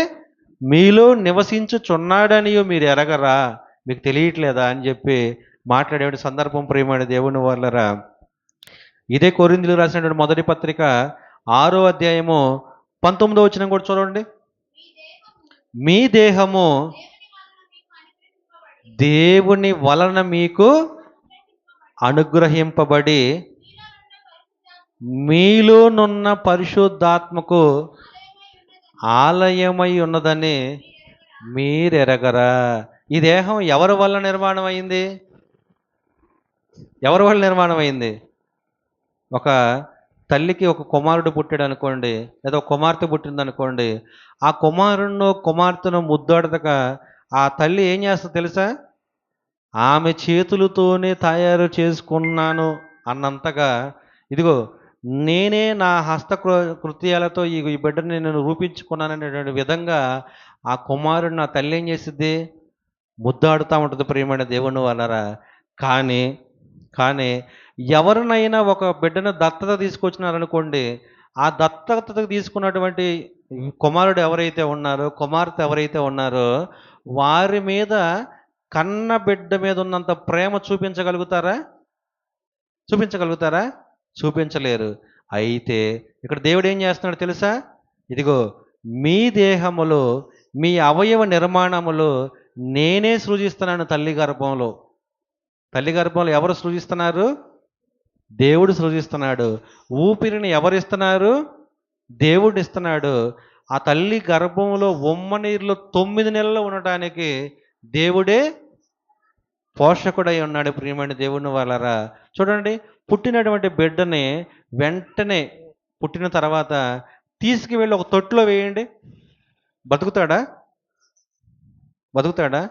మీలో నివసించుచున్నాడనియు మీరు ఎరగరా, మీకు తెలియట్లేదా అని చెప్పి మాట్లాడే సందర్భం ప్రియమైన దేవుని వాళ్ళరా. ఇదే కొరింథీయులకు రాసినటువంటి మొదటి పత్రిక 6వ అధ్యాయము 19వ వచనం కూడా చూడండి. మీ దేహము దేవుని వలన మీకు అనుగ్రహింపబడి మీలోనున్న పరిశుద్ధాత్మకు ఆలయమై ఉన్నదని మీరెరగరా. ఈ దేహం ఎవరి వల్ల నిర్మాణం అయింది? ఎవరి వల్ల నిర్మాణం అయింది? ఒక తల్లికి ఒక కుమారుడు పుట్టాడు అనుకోండి, లేదా ఒక కుమార్తె పుట్టింది అనుకోండి, ఆ కుమారుణ్ణి కుమార్తెను ముద్దాడదక ఆ తల్లి ఏం చేస్తుంది తెలుసా? ఆమె చేతులతోనే తయారు చేసుకున్నాను అన్నంతగా, ఇదిగో నేనే నా కృత్యాలతో ఈ బిడ్డని నేను రూపించుకున్నాననేటువంటి విధంగా ఆ కుమారుడిని ఆ తల్లి ఏం చేసిద్ది? ముద్దాడుతూ ఉంటుంది ప్రియమైన దేవుని వలరా. కానీ కానీ ఎవరినైనా ఒక బిడ్డను దత్తత తీసుకొచ్చినారనుకోండి, ఆ దత్తత తీసుకున్నటువంటి కుమారుడు ఎవరైతే ఉన్నారో, కుమార్తె ఎవరైతే ఉన్నారో, వారి మీద కన్న బిడ్డ మీద ఉన్నంత ప్రేమ చూపించగలుగుతారా? చూపించగలుగుతారా? చూపించలేరు. అయితే ఇక్కడ దేవుడు ఏం చేస్తున్నాడు తెలుసా? ఇదిగో మీ దేహములో మీ అవయవ నిర్మాణములో నేనే సృజిస్తున్నాను తల్లి గర్భంలో. తల్లి గర్భంలో ఎవరు సృజిస్తున్నారు? దేవుడు సృజిస్తున్నాడు. ఊపిరిని ఎవరిస్తున్నారు? దేవుడు ఇస్తున్నాడు. ఆ తల్లి గర్భంలో ఉమ్మనీరులో 9 నెలలు ఉండటానికి దేవుడే పోషకుడై ఉన్నాడు. ప్రియమైన దేవుని వాళ్ళరా, చూడండి, పుట్టినటువంటి బిడ్డని వెంటనే పుట్టిన తర్వాత తీసుకువెళ్ళి ఒక తొట్టులో వేయండి, బతుకుతాడా? బతుకుతాడా?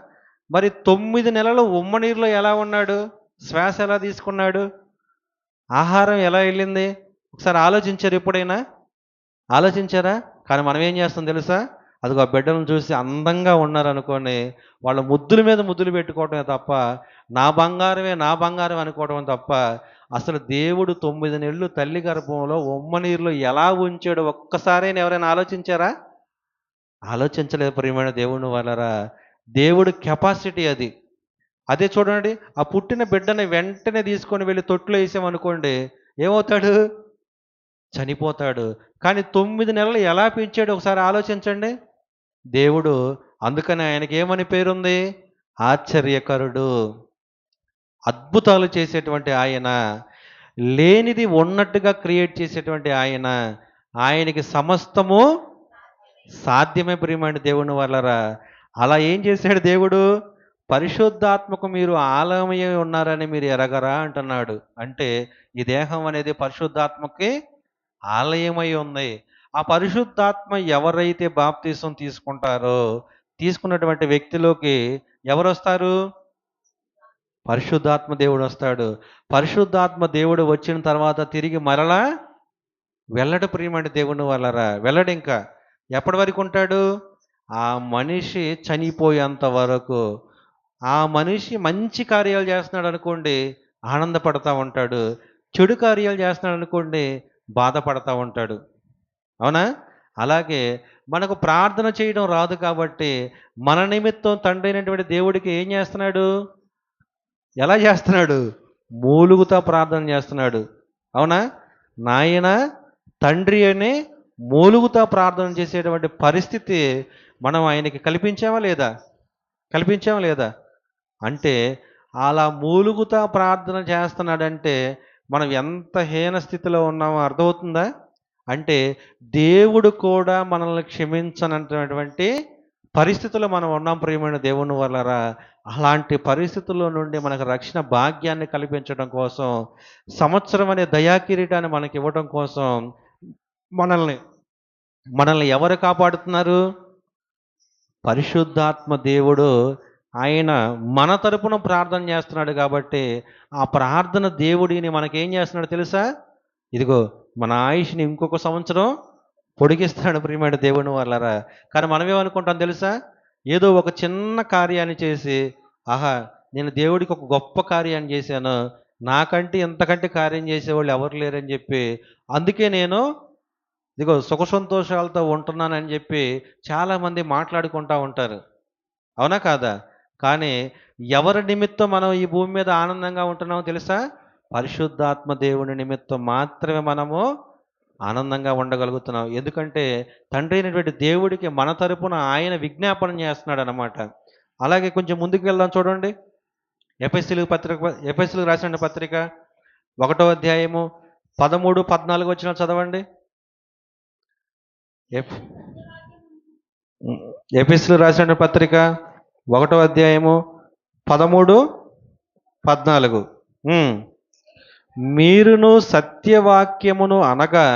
మరి 9 నెలలు ఉమ్మనీరులో ఎలా ఉన్నాడు? శ్వాస ఎలా తీసుకున్నాడు? ఆహారం ఎలా వెళ్ళింది? ఒకసారి ఆలోచించారు ఎప్పుడైనా? ఆలోచించారా? కానీ మనం ఏం చేస్తాం తెలుసా? అదిగో ఆ బిడ్డలను చూసి అందంగా ఉన్నారనుకోని వాళ్ళ ముద్దుల మీద ముద్దులు పెట్టుకోవటమే తప్ప, నా బంగారమే నా బంగారం అనుకోవడం తప్ప, అసలు దేవుడు 9 నెలలు తల్లి గర్భంలో ఉమ్మనీరులో ఎలా ఉంచాడో ఒక్కసారైనా ఎవరైనా ఆలోచించారా? ఆలోచించలేదు ప్రియమైన దేవుని వాళ్ళరా. దేవుడు కెపాసిటీ అది. అదే చూడండి, ఆ పుట్టిన బిడ్డని వెంటనే తీసుకొని వెళ్ళి తొట్టులో వేసామనుకోండి, ఏమవుతాడు? చనిపోతాడు. కానీ 9 నెలలు ఎలా పెంచాడు ఒకసారి ఆలోచించండి దేవుడు. అందుకని ఆయనకి ఏమని పేరుంది? ఆశ్చర్యకరుడు. అద్భుతాలు చేసేటువంటి ఆయన, లేనిది ఉన్నట్టుగా క్రియేట్ చేసేటువంటి ఆయన, ఆయనకి సమస్తము సాధ్యమే ప్రియమైన దేవుని వాళ్ళరా. అలా ఏం చేశాడు దేవుడు? పరిశుద్ధాత్మకు మీరు ఆలయమై ఉన్నారని మీరు ఎరగరా అంటున్నాడు. అంటే ఈ దేహం అనేది పరిశుద్ధాత్మకి ఆలయమై ఉంది. ఆ పరిశుద్ధాత్మ ఎవరైతే బాప్తీసం తీసుకుంటారో, తీసుకున్నటువంటి వ్యక్తిలోకి ఎవరు వస్తారు? పరిశుద్ధాత్మ దేవుడు వస్తాడు. పరిశుద్ధాత్మ దేవుడు వచ్చిన తర్వాత తిరిగి మరలా వెళ్ళడు ప్రియమైన దేవుని వాళ్ళరా. వెళ్ళడు ఇంకా. ఎప్పటి వరకు ఉంటాడు? ఆ మనిషి చనిపోయేంత వరకు. ఆ మనిషి మంచి కార్యాలు చేస్తున్నాడు అనుకోండి, ఆనందపడతా ఉంటాడు. చెడు కార్యాలు చేస్తున్నాడు అనుకోండి, బాధపడతా ఉంటాడు. అవునా? అలాగే మనకు ప్రార్థన చేయడం రాదు కాబట్టి మన నిమిత్తం తండ్రి అయినటువంటి దేవుడికి ఏం చేస్తున్నాడు? ఎలా చేస్తున్నాడు? మూలుగుతా ప్రార్థన చేస్తున్నాడు. అవునా? నాయన తండ్రి అని మూలుగుతా ప్రార్థన చేసేటువంటి పరిస్థితి మనం ఆయనకి కల్పించామా లేదా? కల్పించామా లేదా? అంటే అలా మూలుగుతా ప్రార్థన చేస్తున్నాడంటే మనం ఎంత హీన స్థితిలో ఉన్నామో అర్థమవుతుందా? అంటే దేవుడు కూడా మనల్ని క్షమించనటువంటి పరిస్థితుల్లో మనం ఉన్నాం ప్రియమైన దేవుని వల్లరా. అలాంటి పరిస్థితుల్లో నుండి మనకు రక్షణ భాగ్యాన్ని కల్పించడం కోసం, సంవత్సరం అనే దయాకిరీటాన్ని మనకి ఇవ్వడం కోసం మనల్ని మనల్ని ఎవరు కాపాడుతున్నారు? పరిశుద్ధాత్మ దేవుడు. ఆయన మన తరపున ప్రార్థన చేస్తున్నాడు కాబట్టి ఆ ప్రార్థన దేవుడిని మనకేం చేస్తున్నాడు తెలుసా? ఇదిగో మన ఆయుష్ని ఇంకొక సంవత్సరం పొడిగిస్తాడు ప్రియమైన దేవుని వాళ్ళరా. కానీ మనమేమనుకుంటాం తెలుసా? ఏదో ఒక చిన్న కార్యాన్ని చేసి, ఆహా, నేను దేవుడికి ఒక గొప్ప కార్యాన్ని చేశాను, నాకంటే ఇంతకంటే కార్యం చేసేవాళ్ళు ఎవరు లేరని చెప్పి, అందుకే నేను ఇదిగో సుఖ సంతోషాలతో ఉంటున్నానని చెప్పి చాలామంది మాట్లాడుకుంటూ ఉంటారు. అవునా కాదా? కానీ ఎవరి నిమిత్తం మనం ఈ భూమి మీద ఆనందంగా ఉంటున్నామో తెలుసా? పరిశుద్ధాత్మ దేవుని నిమిత్తం మాత్రమే మనము ఆనందంగా ఉండగలుగుతున్నాం. ఎందుకంటే తండ్రి అయినటువంటి దేవుడికి మన తరపున ఆయన విజ్ఞాపన చేస్తున్నాడు అన్నమాట. అలాగే కొంచెం ముందుకు వెళ్దాం చూడండి. ఎఫెసీయులకు రాసిన పత్రిక 1వ అధ్యాయము 13, 14 వచనాలు చదవండి. ఎఫెసీయులకు రాసిన పత్రిక 1వ అధ్యాయము 13, 14. మీరును సత్యవాక్యమును అనగా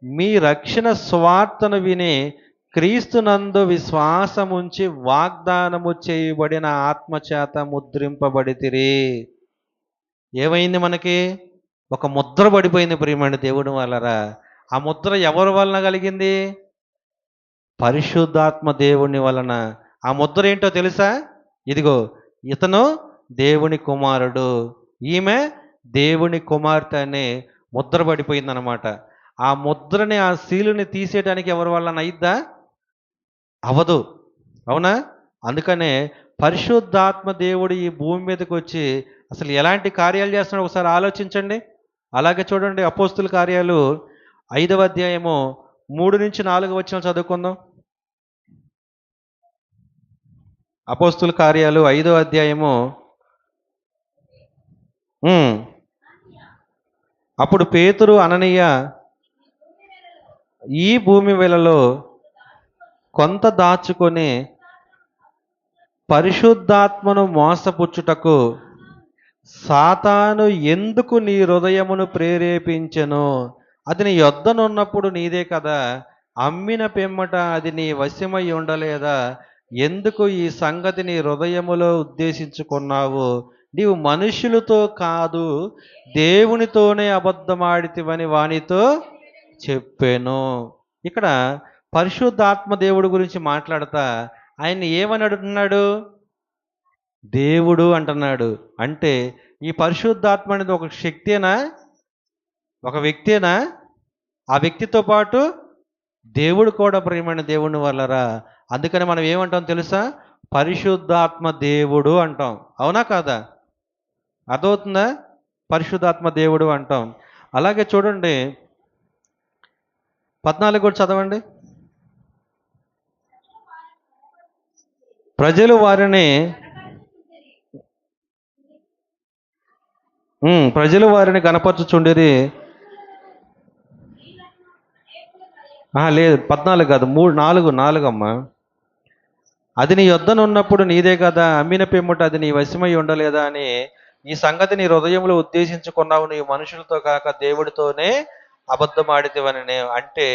మీ రక్షణ స్వార్థను విని క్రీస్తునందు విశ్వాసముంచి వాగ్దానము చేయబడిన ఆత్మచేత ముద్రింపబడితిరి. ఏమైంది మనకి? ఒక ముద్ర పడిపోయింది ప్రియమైన దేవుని వలన. ఆ ముద్ర ఎవరి వలన కలిగింది? పరిశుద్ధాత్మ దేవుని వలన. ఆ ముద్ర ఏంటో తెలుసా? ఇదిగో ఇతను దేవుని కుమారుడు, ఈమె దేవుని కుమార్తె అనే ముద్ర పడిపోయిందనమాట. ఆ ముద్రని, ఆ సీలుని తీసేయడానికి ఎవరి వలన అయిద్దా? అవదు. అవునా? అందుకనే పరిశుద్ధాత్మ దేవుడు ఈ భూమి మీదకి వచ్చి అసలు ఎలాంటి కార్యాలు చేస్తున్నాడో ఒకసారి ఆలోచించండి. అలాగే చూడండి, అపోస్తుల కార్యాలు 5వ అధ్యాయము 3 నుంచి 4 వచనాలు చదువుకుందాం. అపోస్తుల కార్యాలు 5వ అధ్యాయము. అప్పుడు పేతురు, అననీయ ఈ భూమి వెలలో కొంత దాచుకొని పరిశుద్ధాత్మను మోసపుచ్చుటకు సాతాను ఎందుకు నీ హృదయమును ప్రేరేపించెను? అది నీ యొద్దనున్నప్పుడు నీదే కదా, అమ్మిన పిమ్మట అది నీ వశమై ఉండలేదా? ఎందుకు ఈ సంగతి నీ హృదయములో ఉద్దేశించుకున్నావు? నీవు మనుషులతో కాదు దేవునితోనే అబద్ధమాడితివని వానితో చెప్పాను. ఇక్కడ పరిశుద్ధాత్మ దేవుడి గురించి మాట్లాడతా ఆయన్ని ఏమని అడుగుతున్నాడు? దేవుడు అంటున్నాడు. అంటే ఈ పరిశుద్ధాత్మ అనేది ఒక శక్తేనా? ఒక వ్యక్తేనా? ఆ వ్యక్తితో పాటు దేవుడు కూడా ప్రియమైన దేవుని వల్లరా. అందుకని మనం ఏమంటాం తెలుసా? పరిశుద్ధాత్మ దేవుడు అంటాం. అవునా కాదా? అర్థమవుతుందా? పరిశుద్ధాత్మ దేవుడు అంటాం. అలాగే చూడండి 14 కూడా చదవండి. ప్రజలు వారిని గనపరచుచుండిరి. లేదు 14 కాదు, 4 అమ్మా. అది నీ యొద్దనున్నప్పుడు నీదే కదా, అమ్మిన పిమ్మట అది నీ వశమై ఉండలేదా అని ఈ సంగతి నీ హృదయంలో ఉద్దేశించుకున్నావు, నీ మనుషులతో కాక దేవుడితోనే అబద్ధమాడితివని. అంటే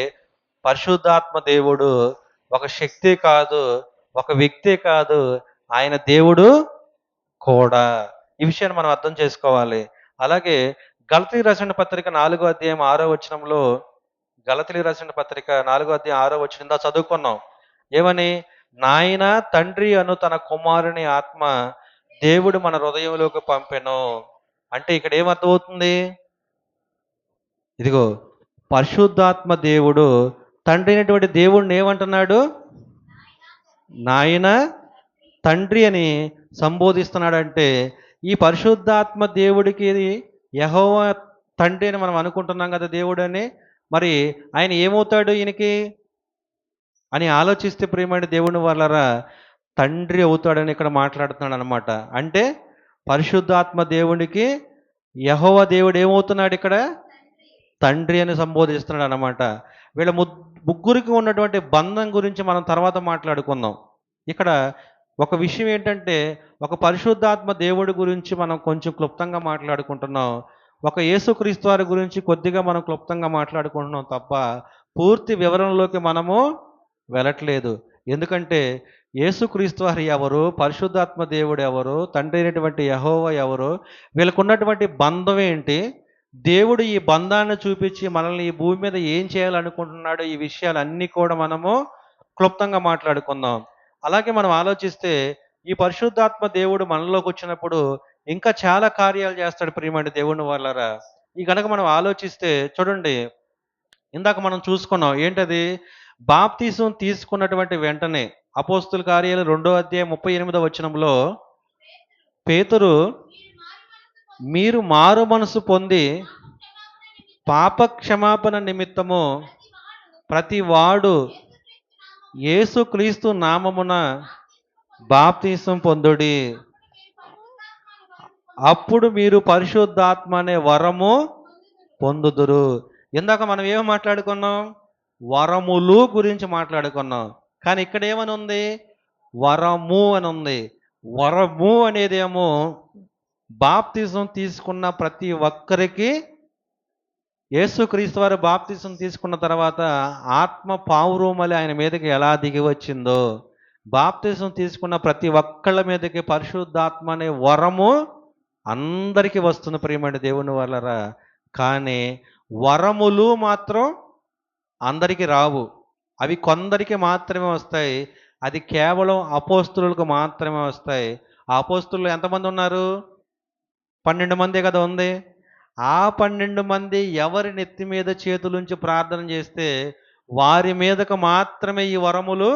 పరిశుద్ధాత్మ దేవుడు ఒక శక్తి కాదు, ఒక వ్యక్తి కాదు, ఆయన దేవుడు కూడా. ఈ విషయాన్ని మనం అర్థం చేసుకోవాలి. అలాగే గలతీ రాసిన పత్రిక 4వ అధ్యాయం 6వ వచనంలో, గలతీ రాసిన పత్రిక 4వ అధ్యాయం 6వ వచనం దా చదువుకున్నాం. ఏమని? నాయన తండ్రి అను తన కుమారుని ఆత్మ దేవుడు మన హృదయంలోకి పంపెను. అంటే ఇక్కడ ఏమర్థమవుతుంది? ఇదిగో పరిశుద్ధాత్మ దేవుడు తండ్రి అయినటువంటి దేవుడిని ఏమంటున్నాడు? నాయన తండ్రి అని సంబోధిస్తున్నాడంటే ఈ పరిశుద్ధాత్మ దేవుడికి యెహోవా తండ్రి అని మనం అనుకుంటున్నాం కదా దేవుడు అని. మరి ఆయన ఏమవుతాడు ఈయనకి అని ఆలోచిస్తే ప్రియమైన దేవుని వాళ్ళరా తండ్రి అవుతాడని ఇక్కడ మాట్లాడుతున్నాడు అనమాట. అంటే పరిశుద్ధాత్మ దేవునికి యెహోవా దేవుడు ఏమవుతున్నాడు ఇక్కడ? తండ్రి అని సంబోధిస్తున్నాడు అనమాట. వీళ్ళ ముగ్గురికి ఉన్నటువంటి బంధం గురించి మనం తర్వాత మాట్లాడుకుందాం. ఇక్కడ ఒక విషయం ఏంటంటే, ఒక పరిశుద్ధాత్మ దేవుడి గురించి మనం కొంచెం క్లుప్తంగా మాట్లాడుకుంటున్నాం, ఒక యేసుక్రీస్తు వారి గురించి కొద్దిగా మనం క్లుప్తంగా మాట్లాడుకుంటున్నాం తప్ప పూర్తి వివరణలోకి మనము వెళ్ళట్లేదు. ఎందుకంటే యేసుక్రీస్తు వారు ఎవరు, పరిశుద్ధాత్మ దేవుడు ఎవరు, తండ్రి అయినటువంటి యెహోవా ఎవరు, వీళ్ళకు ఉన్నటువంటి బంధం ఏంటి, దేవుడు ఈ బంధాన్ని చూపించి మనల్ని ఈ భూమి మీద ఏం చేయాలనుకుంటున్నాడో ఈ విషయాలన్నీ కూడా మనము క్లుప్తంగా మాట్లాడుకుందాం. అలాగే మనం ఆలోచిస్తే ఈ పరిశుద్ధాత్మ దేవుడు మనలోకి వచ్చినప్పుడు ఇంకా చాలా కార్యాలు చేస్తాడు ప్రియమైన దేవుని వాళ్ళరా. ఈ గనక మనం ఆలోచిస్తే చూడండి, ఇందాక మనం చూసుకున్నాం ఏంటది? బాప్తీసం తీసుకున్నటువంటి వెంటనే అపోస్తుల కార్యాలు 2వ అధ్యాయం 38వ వచనంలో పేతురు మీరు మారు మనసు పొంది పాప క్షమాపణ నిమిత్తము ప్రతి వాడు యేసుక్రీస్తు నామమున బాప్తీసం పొందుడి, అప్పుడు మీరు పరిశుద్ధాత్మ అనే వరము పొందుదురు. ఇందాక మనం ఏం మాట్లాడుకున్నాం? వరములు గురించి మాట్లాడుకున్నాం. కానీ ఇక్కడ ఏమని ఉంది? వరము అని ఉంది. వరము అనేదేమో బాప్తిజం తీసుకున్న ప్రతి ఒక్కరికి, యేసుక్రీస్తు వారు బాప్తిజం తీసుకున్న తర్వాత ఆత్మ పావురూమలి ఆయన మీదకి ఎలా దిగి వచ్చిందో, బాప్తిజం తీసుకున్న ప్రతి ఒక్కళ్ళ మీదకి పరిశుద్ధాత్మ అనే వరము అందరికీ వస్తుంది ప్రియమైన దేవుని వాళ్ళరా. కానీ వరములు మాత్రం అందరికీ రావు, అవి కొందరికి మాత్రమే వస్తాయి. అది కేవలం అపోస్తులకు మాత్రమే వస్తాయి. ఆ అపోస్తులు ఎంతమంది ఉన్నారు? 12 మందే కదా ఉంది. ఆ 12 మంది ఎవరి నెత్తి మీద చేతులుంచి ప్రార్థన చేస్తే వారి మీదకు మాత్రమే ఈ వరములు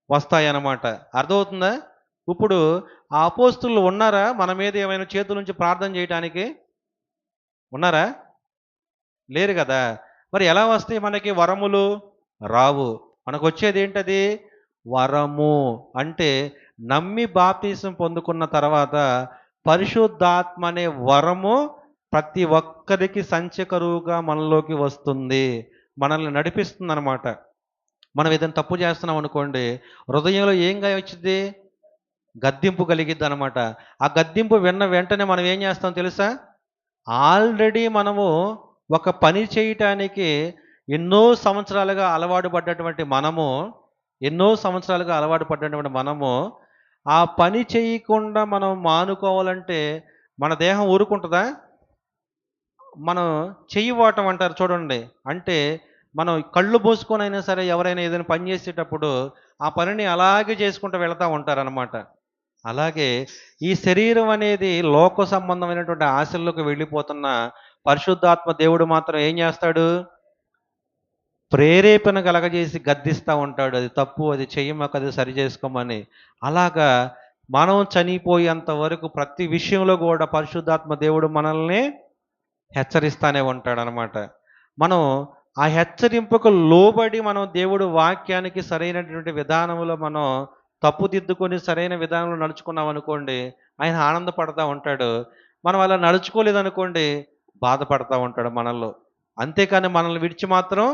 వస్తాయన్నమాట. అర్థమవుతుందా? ఇప్పుడు ఆ అపోస్తులు ఉన్నారా మన మీద ఏమైనా చేతులుంచి ప్రార్థన చేయడానికి? ఉన్నారా? లేరు కదా. మరి ఎలా వస్తాయి మనకి వరములు? రావు. మనకు వచ్చేది ఏంటది? వరము. అంటే నమ్మి బాప్తీసం పొందుకున్న తర్వాత పరిశుద్ధాత్మ అనే వరము ప్రతి ఒక్కరికి సంచకరువుగా మనలోకి వస్తుంది. మనల్ని నడిపిస్తుందన్నమాట. మనం ఏదైనా తప్పు చేస్తున్నాం అనుకోండి, హృదయంలో ఏం వచ్చిద్ది? గద్దింపు కలిగిద్దనమాట. ఆ గద్దింపు విన్న వెంటనే మనం ఏం చేస్తాం తెలుసా? ఆల్రెడీ మనము ఒక పని చేయటానికి ఎన్నో సంవత్సరాలుగా అలవాటు పడ్డటువంటి మనము, ఆ పని చేయకుండా మనం మానుకోవాలంటే మన దేహం ఊరుకుంటదా? మనం చెయ్యి వాటం అంటారు చూడండి. అంటే మనం కళ్ళు మూసుకొనైనా సరే ఎవరైనా ఏదైనా పని చేసేటప్పుడు ఆ పనిని అలాగే చేసుకుంటూ వెళ్తా ఉంటారనమాట. అలాగే ఈ శరీరం అనేది లోక సంబంధమైనటువంటి ఆశల్లోకి వెళ్ళిపోతున్న పరిశుద్ధాత్మ దేవుడు మాత్రం ఏం చేస్తాడు? ప్రేరేపణ కలగజేసి గద్దిస్తూ ఉంటాడు. అది తప్పు, అది చెయ్యమాకు, అది సరి చేసుకోమని. అలాగా మనం చనిపోయేంత వరకు ప్రతి విషయంలో కూడా పరిశుద్ధాత్మ దేవుడు మనల్ని హెచ్చరిస్తానే ఉంటాడనమాట. మనం ఆ హెచ్చరింపుకు లోబడి మనం దేవుడు వాక్యానికి సరైనటువంటి విధానంలో మనం తప్పుదిద్దుకొని సరైన విధానంలో నడుచుకున్నాం అనుకోండి, ఆయన ఆనందపడతా ఉంటాడు. మనం అలా నడుచుకోలేదనుకోండి, బాధపడతా ఉంటాడు మనల్లో. అంతేకాని మనల్ని విడిచి మాత్రం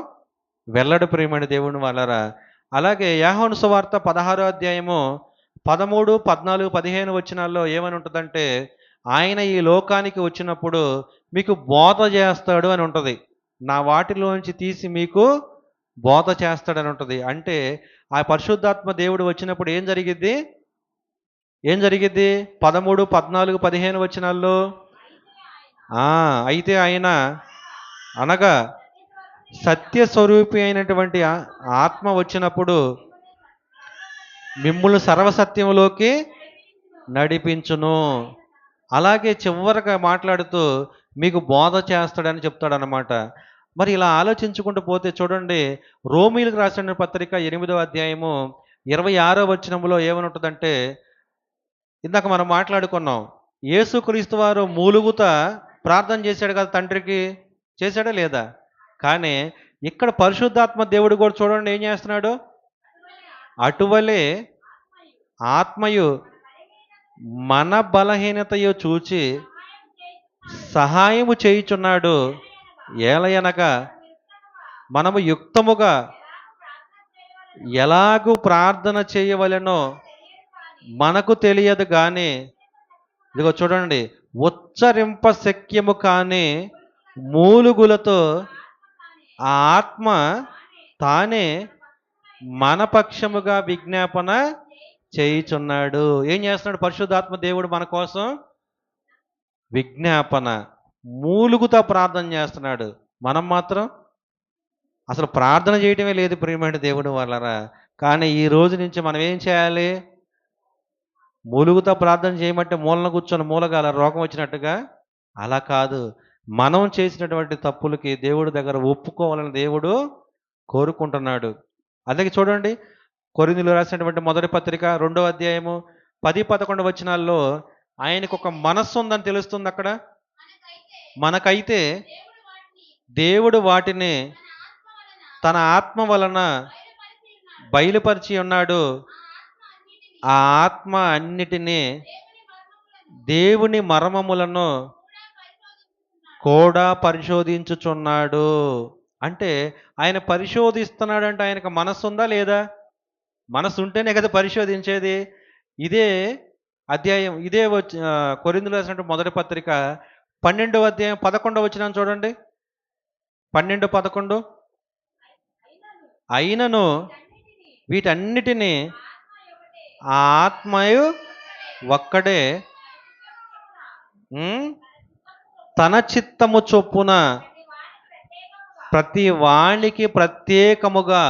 వెళ్ళడు ప్రియమైన దేవుని వాళ్ళరా. అలాగే యోహాను సువార్త 16వ అధ్యాయము 13, 14, 15 వచనాల్లో ఏమని ఉంటుందంటే, ఆయన ఈ లోకానికి వచ్చినప్పుడు మీకు బోధ చేస్తాడు అని ఉంటుంది. నా వాటిలోంచి తీసి మీకు బోధ చేస్తాడని ఉంటుంది. అంటే ఆ పరిశుద్ధాత్మ దేవుడు వచ్చినప్పుడు ఏం జరిగిద్ది? 13, 14, 15 వచనాల్లో అయితే ఆయన అనగా సత్యస్వరూపి అయినటువంటి ఆత్మ వచ్చినప్పుడు మిమ్ముల్ని సర్వసత్యములోకి నడిపించును. అలాగే చివరగా మాట్లాడుతూ మీకు బోధ చేస్తాడని చెప్తాడనమాట. మరి ఇలా ఆలోచించుకుంటూ పోతే చూడండి, రోమీలకు రాసిన పత్రిక 8వ అధ్యాయము 26వ వచనంలో ఏమని ఉంటుందంటే, ఇందాక మనం మాట్లాడుకున్నాం, యేసుక్రీస్తు వారు మూలుగుత ప్రార్థన చేశాడు కదా తండ్రికి. చేశాడా లేదా? కానీ ఇక్కడ పరిశుద్ధాత్మ దేవుడు కూడా చూడండి ఏం చేస్తున్నాడు? అటువలే ఆత్మయు మన బలహీనతయు చూచి సహాయము చేయుచున్నాడు. ఏలయనగా మనము యుక్తముగా ఎలాగూ ప్రార్థన చేయవలెనో మనకు తెలియదు కానీ, ఇదిగో చూడండి, ఉచ్చరింప శక్యము కాని మూలుగులతో ఆ ఆత్మ తానే మన పక్షముగా విజ్ఞాపన చేయుచున్నాడు. ఏం చేస్తున్నాడు పరిశుద్ధాత్మ దేవుడు మన కోసం? విజ్ఞాపన, మూలుగుతో ప్రార్థన చేస్తున్నాడు. మనం మాత్రం అసలు ప్రార్థన చేయటమే లేదు ప్రియమైన దేవుడు వాళ్ళరా. కానీ ఈ రోజు నుంచి మనం ఏం చేయాలి? మూలుగుతో ప్రార్థన చేయమంటే మూలన కూర్చొని మూలగాల రోగం వచ్చినట్టుగా అలా కాదు. మనం చేసినటువంటి తప్పులకి దేవుడి దగ్గర ఒప్పుకోవాలని దేవుడు కోరుకుంటున్నాడు. అలాగే చూడండి, కొరింథీయులకు రాసినటువంటి మొదటి పత్రిక 2వ అధ్యాయము 10, 11 వచనాల్లో ఆయనకు ఒక మనస్సు ఉందని తెలుస్తుంది అక్కడ. మనకైతే దేవుడు వాటిని తన ఆత్మ వలన బయలుపరిచి ఉన్నాడు. ఆ ఆత్మ అన్నిటినీ, దేవుని మర్మములను కూడా పరిశోధించుచున్నాడు. అంటే ఆయన పరిశోధిస్తున్నాడంటే ఆయనకు మనస్సు ఉందా లేదా? మనసు ఉంటేనే కదా పరిశోధించేది. ఇదే అధ్యాయం, కొరింథీయులకు రాసినటువంటి మొదటి పత్రిక 12వ అధ్యాయం 11వ వచనం చూడండి. 12, 11 అయినను వీటన్నిటినీ ఆ ఆత్మయు ఒక్కడే తన చిత్తము చొప్పున ప్రతి వానికి ప్రత్యేకముగా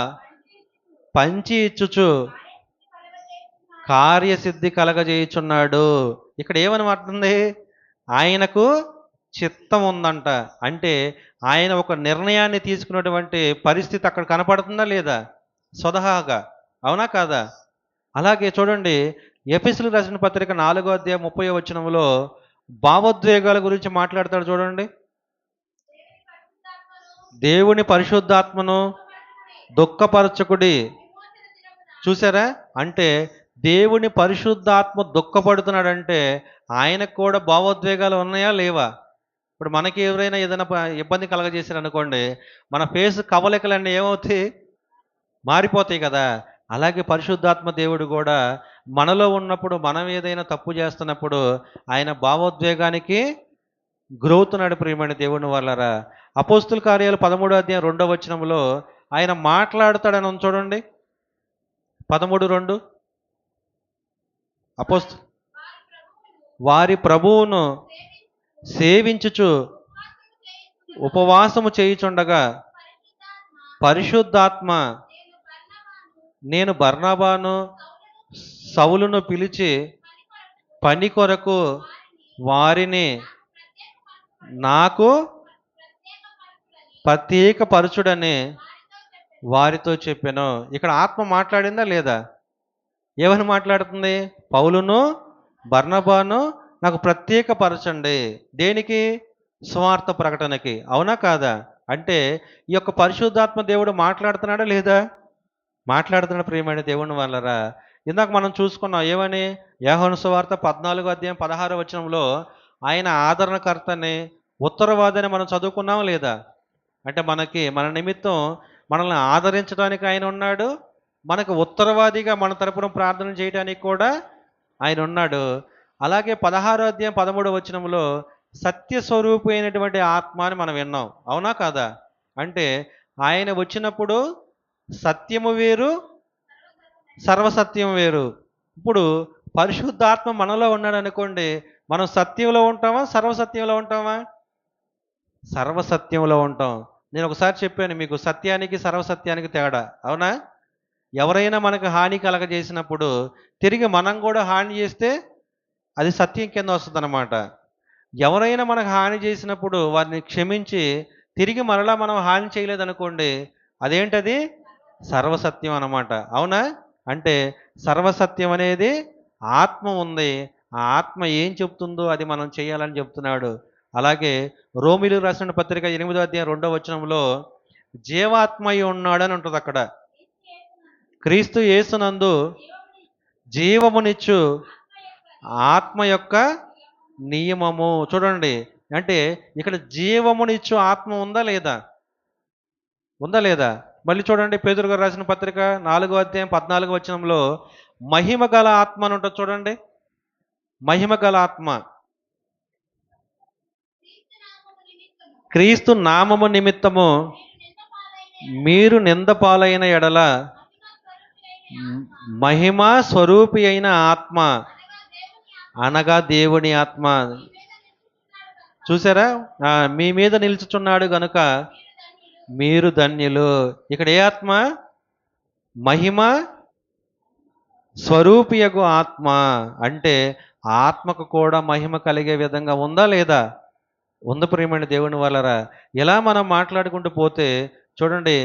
పంచి ఇచ్చుచు కార్యసిద్ధి కలగజేయుచున్నాడు. ఇక్కడ ఏమని మాట్లాడుతుంది? ఆయనకు చిత్తం ఉందంట. అంటే ఆయన ఒక నిర్ణయాన్ని తీసుకున్నటువంటి పరిస్థితి అక్కడ కనపడుతుందా లేదా? స్వతహాగా, అవునా కాదా? అలాగే చూడండి, ఎఫెసీయులకు రాసిన పత్రిక 4వ అధ్యాయం 30వ వచనంలో భావోద్వేగాల గురించి మాట్లాడతాడు చూడండి. దేవుని పరిశుద్ధాత్మను దుఃఖపరచకుడి. చూసారా? అంటే దేవుని పరిశుద్ధాత్మ దుఃఖపడుతున్నాడంటే ఆయనకు కూడా భావోద్వేగాలు ఉన్నాయా లేవా? ఇప్పుడు మనకి ఎవరైనా ఏదైనా ఇబ్బంది కలగజేశారనుకోండి, మన ఫేస్ కవలికలన్నీ ఏమవుతాయి? మారిపోతాయి కదా! అలాగే పరిశుద్ధాత్మ దేవుడు కూడా మనలో ఉన్నప్పుడు, మనం ఏదైనా తప్పు చేస్తున్నప్పుడు ఆయన భావోద్వేగానికి గురవుతున్నాడు ప్రియమైన దేవుని వాళ్ళరా. అపోస్తుల కార్యాలు 13వ అధ్యాయం 2వ వచనంలో ఆయన మాట్లాడతాడని ఉంది చూడండి. 13:2 అపోస్తు వారి ప్రభువును సేవించుచు ఉపవాసము చేయుచుండగా పరిశుద్ధాత్మ నేను బర్నబాను సౌలును పిలిచి పని కొరకు వారిని నాకు ప్రత్యేకపరచుడని వారితో చెప్పాను. ఇక్కడ ఆత్మ మాట్లాడిందా లేదా? ఏమని మాట్లాడుతుంది? పౌలును బర్నబాను నాకు ప్రత్యేకపరచండి. దేనికి? స్వార్థ ప్రకటనకి. అవునా కాదా? అంటే ఈ యొక్క పరిశుద్ధాత్మ దేవుడు మాట్లాడుతున్నాడా లేదా? మాట్లాడుతున్న ప్రియమైన దేవుని వాళ్ళరా. ఇందాక మనం చూసుకున్నాం ఏమని? యోహాను సువార్త 14వ అధ్యాయం 16వ వచనంలో ఆయన ఆదరణకర్తని, ఉత్తరవాదని మనం చదువుకున్నాం లేదా? అంటే మన నిమిత్తం మనల్ని ఆదరించడానికి ఆయన ఉన్నాడు. మనకు ఉత్తరవాదిగా మన తరపున ప్రార్థన చేయడానికి కూడా ఆయన ఉన్నాడు. అలాగే 16వ అధ్యాయం 13వ వచనంలో సత్యస్వరూపి అయినటువంటి ఆత్మ అని మనం విన్నాం. అవునా కాదా? అంటే ఆయన వచ్చినప్పుడు సత్యము వేరు, సర్వసత్యం వేరు. ఇప్పుడు పరిశుద్ధాత్మ మనలో ఉన్నాడు అనుకోండి, మనం సత్యంలో ఉంటామా, సర్వసత్యంలో ఉంటామా? సర్వసత్యంలో ఉంటాం. నేను ఒకసారి చెప్పాను మీకు, సత్యానికి సర్వసత్యానికి తేడా. అవునా? ఎవరైనా మనకు హాని కలగజేసినప్పుడు తిరిగి మనం కూడా హాని చేస్తే అది సత్యం కింద వస్తుందన్నమాట. ఎవరైనా మనకు హాని చేసినప్పుడు వారిని క్షమించి తిరిగి మరలా మనం హాని చేయలేదనుకోండి, అదేంటది? సర్వసత్యం అన్నమాట. అవునా? అంటే సర్వసత్యం అనేది ఆత్మ ఉంది. ఆ ఆత్మ ఏం చెప్తుందో అది మనం చేయాలని చెప్తున్నాడు. అలాగే రోమిలకు రాసిన పత్రిక 8వ అధ్యాయం 2వ వచనంలో జీవాత్మయి ఉన్నాడని ఉంటుంది అక్కడ. క్రీస్తు యేసునందు జీవమునిచ్చు ఆత్మ యొక్క నియమము. చూడండి, అంటే ఇక్కడ జీవమునిచ్చు ఆత్మ ఉందా లేదా? ఉందా లేదా? మళ్ళీ చూడండి, పేతురు గారు రాసిన పత్రిక 4వ అధ్యాయం 14వ వచనంలో మహిమ గల ఆత్మ అని ఉంటుంది చూడండి. మహిమ గల ఆత్మ. క్రీస్తు నామము నిమిత్తము మీరు నింద పాలైన ఎడల మహిమ స్వరూపి అయిన ఆత్మ అనగా దేవుని ఆత్మ చూసారా? మీ మీద నిలుచుచున్నాడు గనుక మీరు ధన్యులు. ఇక్కడ ఏ ఆత్మ? మహిమ స్వరూపియగు ఆత్మ. అంటే ఆత్మకు కూడా మహిమ కలిగే విధంగా ఉందా లేదా? ఉంది ప్రియమైన దేవుని వాళ్ళరా. ఇలా మనం మాట్లాడుకుంటూ పోతే చూడండి,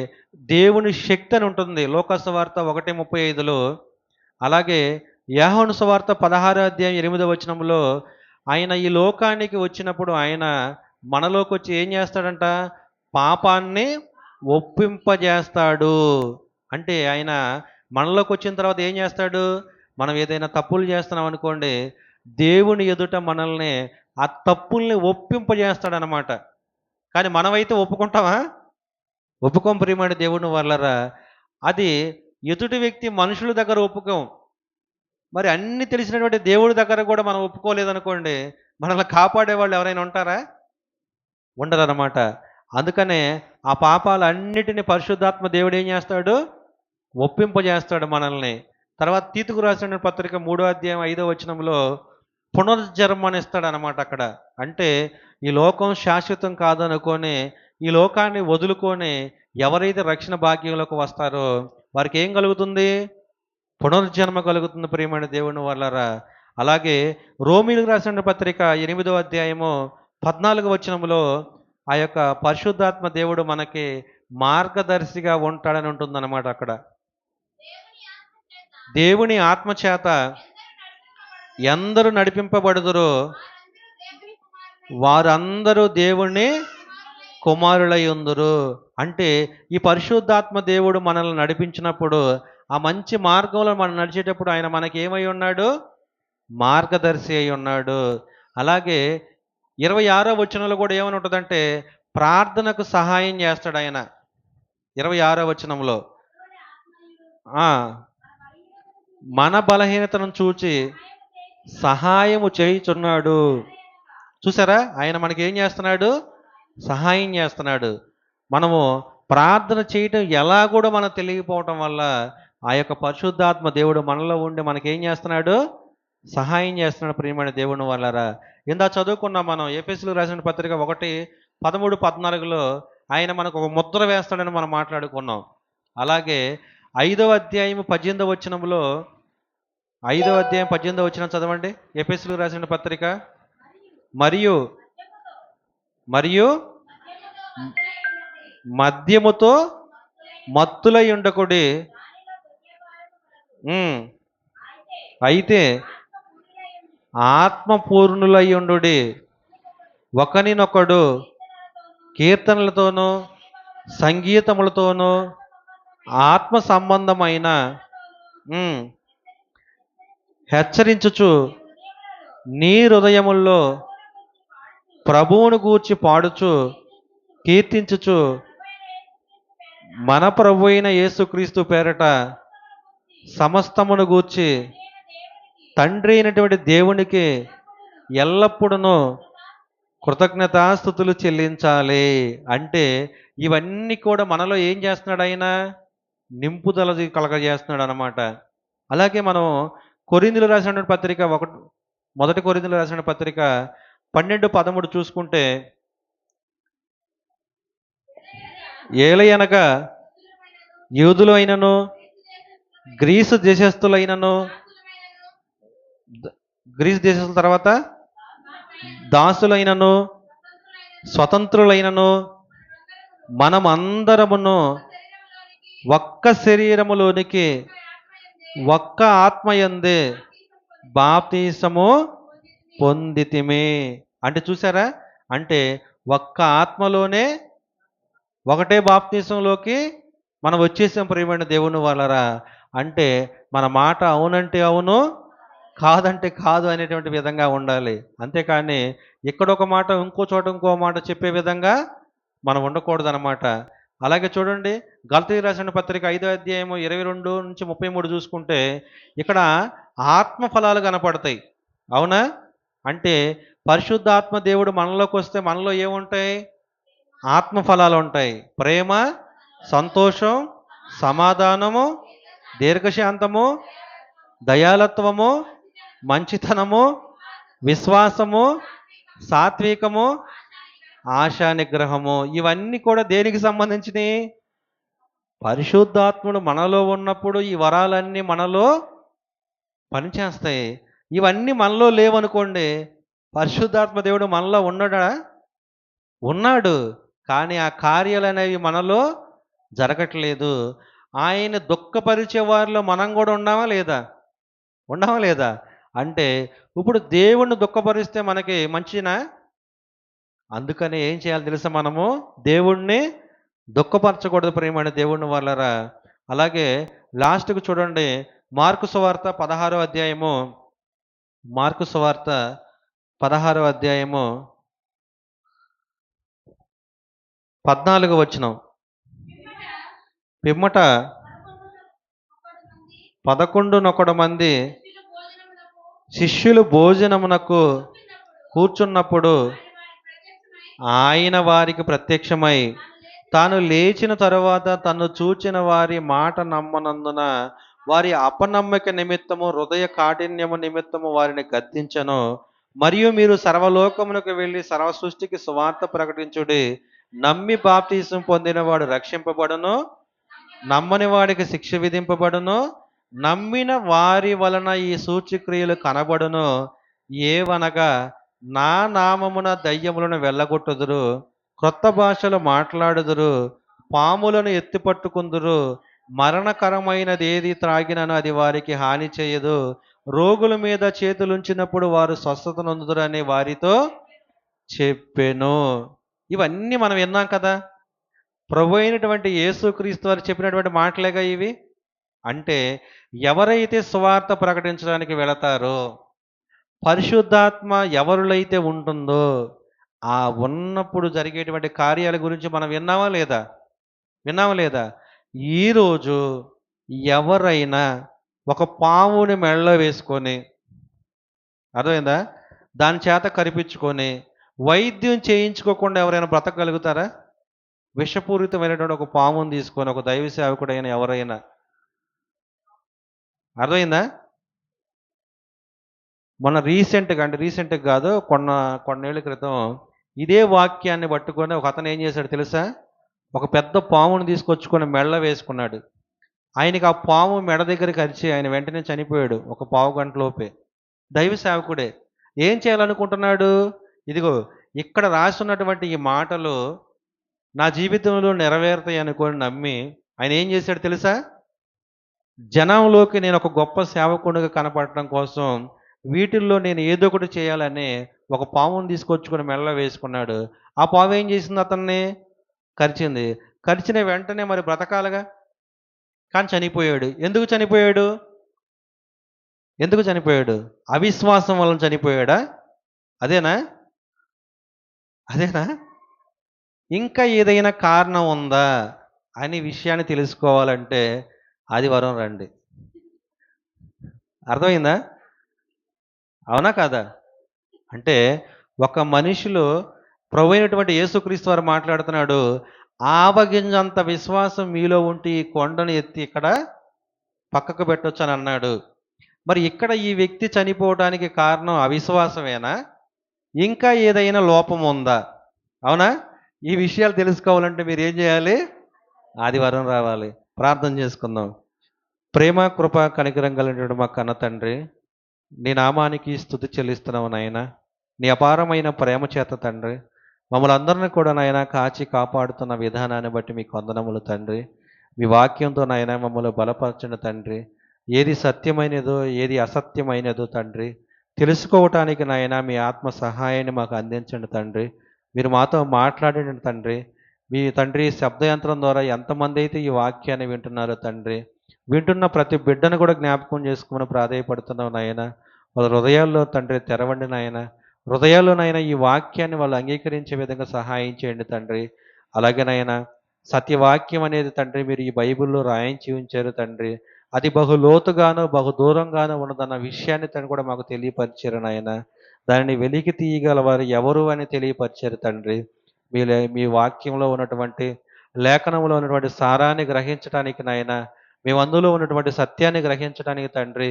దేవుని శక్తి అని ఉంటుంది లోకాసు సువార్త 1:35లో. అలాగే యోహాను సువార్త 16వ అధ్యాయం 8వ వచనంలో ఆయన ఈ లోకానికి వచ్చినప్పుడు ఆయన మనలోకి వచ్చి ఏం చేస్తాడంట? పాపాన్ని ఒప్పింపజేస్తాడు. అంటే ఆయన మనలోకి వచ్చిన తర్వాత ఏం చేస్తాడు? మనం ఏదైనా తప్పులు చేస్తున్నాం అనుకోండి, దేవుని ఎదుట మనల్ని ఆ తప్పుల్ని ఒప్పింపజేస్తాడనమాట. కానీ మనమైతే ఒప్పుకుంటామా? ఒప్పుకోం ప్రియమైన దేవుని వాళ్ళరా. అది ఎదుటి వ్యక్తి మనుషుల దగ్గర ఒప్పుకోం. మరి అన్ని తెలిసినటువంటి దేవుడి దగ్గర కూడా మనం ఒప్పుకోలేదనుకోండి, మనల్ని కాపాడే వాళ్ళు ఎవరైనా ఉంటారా? ఉండరన్నమాట. అందుకనే ఆ పాపాలన్నిటిని పరిశుద్ధాత్మ దేవుడు ఏం చేస్తాడు? ఒప్పింపజేస్తాడు మనల్ని. తర్వాత తీతుకు రాసిన పత్రిక 3వ అధ్యాయం 5వ వచనంలో పునర్జన్మనిస్తాడు అనమాట అక్కడ. అంటే ఈ లోకం శాశ్వతం కాదనుకొని ఈ లోకాన్ని వదులుకొని ఎవరైతే రక్షణ భాగ్యంలోకి వస్తారో వారికి ఏం కలుగుతుంది? పునర్జన్మ కలుగుతుంది ప్రియమైన దేవుని వాళ్ళరా. అలాగే రోమీలకు రాసిన పత్రిక 8వ అధ్యాయము 14వ వచనంలో ఆ యొక్క పరిశుద్ధాత్మ దేవుడు మనకి మార్గదర్శిగా ఉంటాడని ఉంటుందన్నమాట అక్కడ. దేవుని ఆత్మ చేత ఎందరు నడిపింపబడుదురో వారందరూ దేవుని కుమారులై ఉందురు. అంటే ఈ పరిశుద్ధాత్మ దేవుడు మనల్ని నడిపించినప్పుడు ఆ మంచి మార్గంలో మనం నడిచేటప్పుడు ఆయన మనకి ఏమై ఉన్నాడు? మార్గదర్శి అయి ఉన్నాడు. అలాగే 26వ వచనంలో కూడా ఏమని ఉంటుందంటే ప్రార్థనకు సహాయం చేస్తాడు ఆయన. 26వ వచనంలో ఆ, మన బలహీనతను చూచి సహాయము చేయుచున్నాడు. చూసారా, ఆయన మనకి ఏం చేస్తున్నాడు? సహాయం చేస్తున్నాడు. మనము ప్రార్థన చేయటం ఎలా కూడా మనకు తెలియకపోవటం వల్ల ఆ యొక్క పరిశుద్ధాత్మ దేవుడు మనలో ఉండి మనకేం చేస్తున్నాడు? సహాయం చేస్తున్నాడు. ప్రియమైన దేవుని వల్లరా, ఇందా చదువుకున్నాం మనం ఎఫెసీయులకు రాసిన పత్రిక 1:13-14లో ఆయన మనకు ఒక ముద్ర వేస్తాడని మనం మాట్లాడుకున్నాం. అలాగే 5వ అధ్యాయం 18వ వచనంలో 5వ అధ్యాయం 18వ వచనం చదవండి. ఎఫెసీయులకు రాసిన పత్రిక. మరియు మరియు మద్యముతో మత్తులై ఉండకుడి, అయితే ఆత్మపూర్ణులై ఉండుడి, ఒకనినొకడు కీర్తనలతోనూ సంగీతములతోనూ ఆత్మ సంబంధమైన హెచ్చరించుచు నీ హృదయముల్లో ప్రభువును గూర్చి పాడుచు కీర్తించుచు మన ప్రభు అయిన యేసుక్రీస్తు పేరట సమస్తమును గూర్చి తండ్రి అయినటువంటి దేవునికి ఎల్లప్పుడూ కృతజ్ఞతాస్తుతులు చెల్లించాలి. అంటే ఇవన్నీ కూడా మనలో ఏం చేస్తున్నాడు? ఆయన నింపుదల కలగజేస్తున్నాడు అనమాట. అలాగే మనం కొరింథీయులు రాసిన పత్రిక మొదటి కొరింథీయులు రాసిన పత్రిక 12:13 చూసుకుంటే, ఏలయనగా యూదులు అయినను గ్రీసు దేశస్థులైనను, గ్రీసు దేశస్తుల తర్వాత దాసులైనను స్వతంత్రులైనను మనమందరమును ఒక్క శరీరములోనికి ఒక్క ఆత్మయందే బాప్తీసము పొందితిమి. అంటే చూసారా, అంటే ఒక్క ఆత్మలోనే ఒకటే బాప్తీసంలోకి మనం వచ్చేసాం. ప్రియమైన దేవుని వాళ్ళరా, అంటే మన మాట అవునంటే అవును, కాదంటే కాదు అనేటువంటి విధంగా ఉండాలి. అంతేకాని ఇక్కడొక మాట ఇంకో చోట ఇంకో మాట చెప్పే విధంగా మనం ఉండకూడదు అనమాట. అలాగే చూడండి, గలతీయులకు రాసిన పత్రిక 5వ అధ్యాయం 22-33 చూసుకుంటే ఇక్కడ ఆత్మ ఫలాలు కనపడతాయి. అవునా? అంటే పరిశుద్ధాత్మ దేవుడు మనలోకి వస్తే మనలో ఏముంటాయి? ఆత్మ ఫలాలు ఉంటాయి. ప్రేమ, సంతోషం, సమాధానము, దీర్ఘశాంతము, దయాలత్వము, మంచితనము, విశ్వాసము, సాత్వికము, ఆశా నిగ్రహము. ఇవన్నీ కూడా దేనికి సంబంధించినవి? పరిశుద్ధాత్ముడు మనలో ఉన్నప్పుడు ఈ వరాలన్నీ మనలో పనిచేస్తాయి. ఇవన్నీ మనలో లేవనుకోండి, పరిశుద్ధాత్మ దేవుడు మనలో ఉన్నాడా? ఉన్నాడు, కానీ ఆ కార్యాలు అనేవి మనలో జరగట్లేదు. ఆయన దుఃఖపరిచే వారిలో మనం కూడా ఉన్నామా లేదా? ఉన్నామా లేదా? అంటే ఇప్పుడు దేవుణ్ణి దుఃఖపరిస్తే మనకి మంచినా? అందుకని ఏం చేయాలి తెలుసా? మనము దేవుణ్ణి దుఃఖపరచకూడదు. ప్రియమైన దేవుని వాళ్ళరా. అలాగే లాస్ట్కు చూడండి, మార్కు సువార్త 16వ అధ్యాయము, మార్కు సువార్త 16వ అధ్యాయము 14వ వచనం. పిమ్మట 11 మంది శిష్యులు భోజనమునకు కూర్చున్నప్పుడు ఆయన వారికి ప్రత్యక్షమై తాను లేచిన తరువాత తను చూచిన వారి మాట నమ్మనందున వారి అపనమ్మక నిమిత్తము హృదయ కాఠిన్యము నిమిత్తము వారిని గద్దించను. మరియు మీరు సర్వలోకమునకు వెళ్ళి సర్వ సృష్టికి సువార్త ప్రకటించుడి. నమ్మి బాప్తీసం పొందినవాడు రక్షింపబడును, నమ్మని వాడికి శిక్ష విధింపబడును. నమ్మిన వారి వలన ఈ సూచక్రియలు కనబడును. ఏవనగా నా నామమున దయ్యములను వెళ్ళగొట్టుదురు, క్రొత్త భాషలు మాట్లాడుదురు, పాములను ఎత్తిపట్టుకుందురు, మరణకరమైనది ఏది త్రాగినను అది వారికి హాని చేయదు, రోగుల మీద చేతులుంచినప్పుడు వారు స్వస్థత నొందుదురని వారితో చెప్పెను. ఇవన్నీ మనం విన్నాం కదా. ప్రభు అయినటువంటి యేసుక్రీస్తు వారు చెప్పినటువంటి మాటలేగా ఇవి. అంటే ఎవరైతే సువార్త ప్రకటించడానికి వెళతారో, పరిశుద్ధాత్మ ఎవరిలో అయితే ఉంటుందో ఆ ఉన్నప్పుడు జరిగేటువంటి కార్యాల గురించి మనం విన్నామా లేదా? విన్నామా లేదా? ఈరోజు ఎవరైనా ఒక పావుని మెడలో వేసుకొని, అర్థమైందా? దాని చేత కరిపించుకొని, వైద్యం చేయించుకోకుండా ఎవరైనా బ్రతకగలుగుతారా? విషపూరితమైనటువంటి ఒక పాముని తీసుకొని ఒక దైవ సేవకుడైన ఎవరైనా, అర్థమైందా? మొన్న రీసెంట్‌గా అంటే రీసెంట్‌గా కాదు, కొన్నేళ్ల క్రితం ఇదే వాక్యాన్ని పట్టుకొని ఒక అతను ఏం చేశాడో తెలుసా? ఒక పెద్ద పాముని తీసుకొచ్చుకొని మెడలో వేసుకున్నాడు. ఆయనకి ఆ పాము మెడ దగ్గర కరిచి ఆయన వెంటనే చనిపోయాడు ఒక పావు గంట లోపే. దైవ సేవకుడే. ఏం చేయాలనుకుంటున్నాడు? ఇదిగో ఇక్కడ రాసున్నటువంటి ఈ మాటలు నా జీవితంలో నెరవేరుతాయి అనుకోని నమ్మి ఆయన ఏం చేశాడు తెలుసా? జనంలోకి నేను ఒక గొప్ప సేవకుడిగా కనపడటం కోసం వీటిల్లో నేను ఏదో ఒకటి చేయాలని ఒక పాముని తీసుకొచ్చుకొని మెడలో వేసుకున్నాడు. ఆ పాము ఏం చేసింది అతన్ని? కరిచింది. కరిచిన వెంటనే మరి బ్రతకాలిగా. కానీ చనిపోయాడు. ఎందుకు చనిపోయాడు? ఎందుకు చనిపోయాడు? అవిశ్వాసం వలన చనిపోయాడా? అదేనా? అదేనా? ఇంకా ఏదైనా కారణం ఉందా అనే విషయాన్ని తెలుసుకోవాలంటే ఆదివారం రండి. అర్థమైందా? అవునా కాదా? అంటే ఒక మనిషిలో ప్రభువైనటువంటి యేసుక్రీస్తు వారు మాట్లాడుతున్నాడు. ఆవగింజంత విశ్వాసం మీలో ఉంటే ఈ కొండను ఎత్తి ఇక్కడ పక్కకు పెట్టొచ్చని అన్నాడు. మరి ఇక్కడ ఈ వ్యక్తి చనిపోవటానికి కారణం అవిశ్వాసమేనా? ఇంకా ఏదైనా లోపం ఉందా? అవునా? ఈ విషయాలు తెలుసుకోవాలంటే మీరేం చేయాలి? ఆదివారం రావాలి. ప్రార్థన చేసుకుందాం. ప్రేమ, కృప, కనికరం కలిగినటువంటి మా కన్న తండ్రి, నీ నామానికి స్తుతి చెల్లిస్తున్నాము నాయనా. నీ అపారమైన ప్రేమ చేత తండ్రి, మమ్మల్ని అందరిని కూడా నాయనా కాచి కాపాడుతున్న విధానాన్ని బట్టి మీకు వందనములు తండ్రి. మీ వాక్యంతో నాయనా మమ్మల్ని బలపరచండి తండ్రి. ఏది సత్యమైనదో, ఏది అసత్యమైనదో తండ్రి తెలుసుకోవటానికి నాయనా మీ ఆత్మ సహాయాన్ని మాకు అందించండి తండ్రి. మీరు మాతో మాట్లాడండి తండ్రి. మీ తండ్రి శబ్దయంత్రం ద్వారా ఎంతమంది అయితే ఈ వాక్యాన్ని వింటున్నారో తండ్రి, వింటున్న ప్రతి బిడ్డను కూడా జ్ఞాపకం చేసుకోమని ప్రాధేయపడుతున్నాం నాయన. వాళ్ళ హృదయాల్లో తండ్రి తెరవండి నాయన. హృదయాల్లోనైనా ఈ వాక్యాన్ని వాళ్ళు అంగీకరించే విధంగా సహాయం చేయండి తండ్రి. అలాగే నాయన సత్యవాక్యం అనేది తండ్రి మీరు ఈ బైబిల్లో రాయించి ఉంచారు తండ్రి. అది బహు లోతుగాను బహు దూరంగాను ఉన్నదన్న విషయాన్ని తను కూడా మాకు తెలియపరిచారు నాయన. దానిని వెలికి తీయగల వారు ఎవరు అని తెలియపరిచారు తండ్రి. మీ వాక్యంలో ఉన్నటువంటి లేఖనంలో ఉన్నటువంటి సారాన్ని గ్రహించడానికి నాయన, మేము అందులో ఉన్నటువంటి సత్యాన్ని గ్రహించడానికి తండ్రి,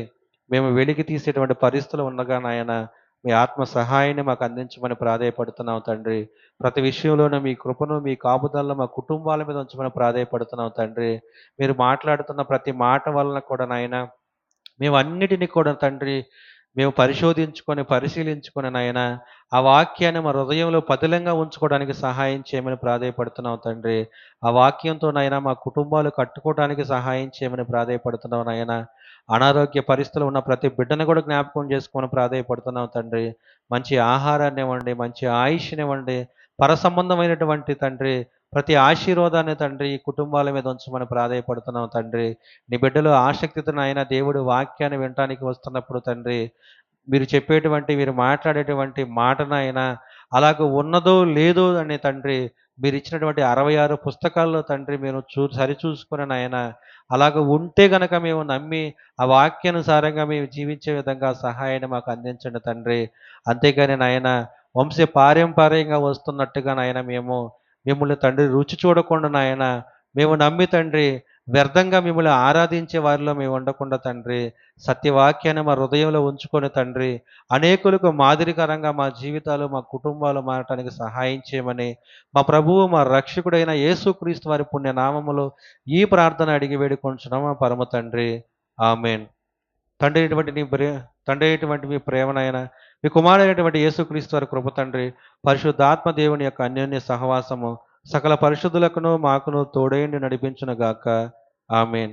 మేము వెలికి తీసేటువంటి పరిస్థితులు ఉండగా నాయన మీ ఆత్మ సహాయాన్ని మాకు అందించమని ప్రాధేయపడుతున్నాం తండ్రి. ప్రతి విషయంలోనూ మీ కృపను, మీ కాపుదలను మా కుటుంబాల మీద ఉంచమని ప్రాధేయపడుతున్నాం తండ్రి. మీరు మాట్లాడుతున్న ప్రతి మాట వలన కూడా నాయన మేము అన్నిటిని కూడా తండ్రి మేము పరిశోధించుకొని, పరిశీలించుకొని నాయన ఆ వాక్యాన్ని మా హృదయంలో పదిలంగా ఉంచుకోవడానికి సహాయం చేయమని ప్రాధేయపడుతున్నాం తండ్రి. ఆ వాక్యంతో నాయన మా కుటుంబాలు కట్టుకోవడానికి సహాయం చేయమని ప్రాధేయపడుతున్నాం నాయన. అనారోగ్య పరిస్థితులు ఉన్న ప్రతి బిడ్డను కూడా జ్ఞాపకం చేసుకోమని ప్రాధేయపడుతున్నాం తండ్రి. మంచి ఆహారాన్ని ఇవ్వండి, మంచి ఆయుష్నివ్వండి, పరసంబంధమైనటువంటి తండ్రి ప్రతి ఆశీర్వాదాన్ని తండ్రి ఈ కుటుంబాల మీద ఉంచమని ప్రాధేయపడుతున్నాం తండ్రి. నీ బిడ్డలు ఆసక్తితో నాయన దేవుడు వాక్యాన్ని వినటానికి వస్తున్నప్పుడు తండ్రి మీరు చెప్పేటువంటి మీరు మాట్లాడేటువంటి మాటనైనా అలాగ ఉన్నదో లేదో అని తండ్రి మీరు ఇచ్చినటువంటి 66 పుస్తకాల్లో తండ్రి మేము సరిచూసుకుని నాయన అలాగ ఉంటే గనక మేము నమ్మి ఆ వాక్యానుసారంగా మేము జీవించే విధంగా సహాయాన్ని మాకు అందించండి తండ్రి. అంతేగాని నాయన వంశ పారంపర్యంగా వస్తున్నట్టుగా నాయన మేము మిమ్మల్ని తండ్రి రుచి చూడకుండా నాయన మేము నమ్మి తండ్రి వ్యర్థంగా మిమ్మల్ని ఆరాధించే వారిలో మేము ఉండకుండా తండ్రి సత్యవాక్యాన్ని మా హృదయంలో ఉంచుకొని తండ్రి అనేకులకు మాదిరికరంగా మా జీవితాలు మా కుటుంబాలు మారటానికి సహాయం చేయమని మా ప్రభువు మా రక్షకుడైన యేసుక్రీస్తు వారి పుణ్యనామములో ఈ ప్రార్థన అడిగి వేడుకొంచున్నాం మా పరమ తండ్రి. ఆమెన్. తండ్రి అయినటువంటి తండ్రి అయినటువంటి మీ ప్రేమనైనా మీ కుమారుడైనటువంటి యేసుక్రీస్తు వారి కృప తండ్రి పరిశుద్ధాత్మ దేవుని యొక్క అన్యోన్య సహవాసము సకల పరిశుద్ధులకును మాకును తోడేండి నడిపించును గాక. ఆమెన్.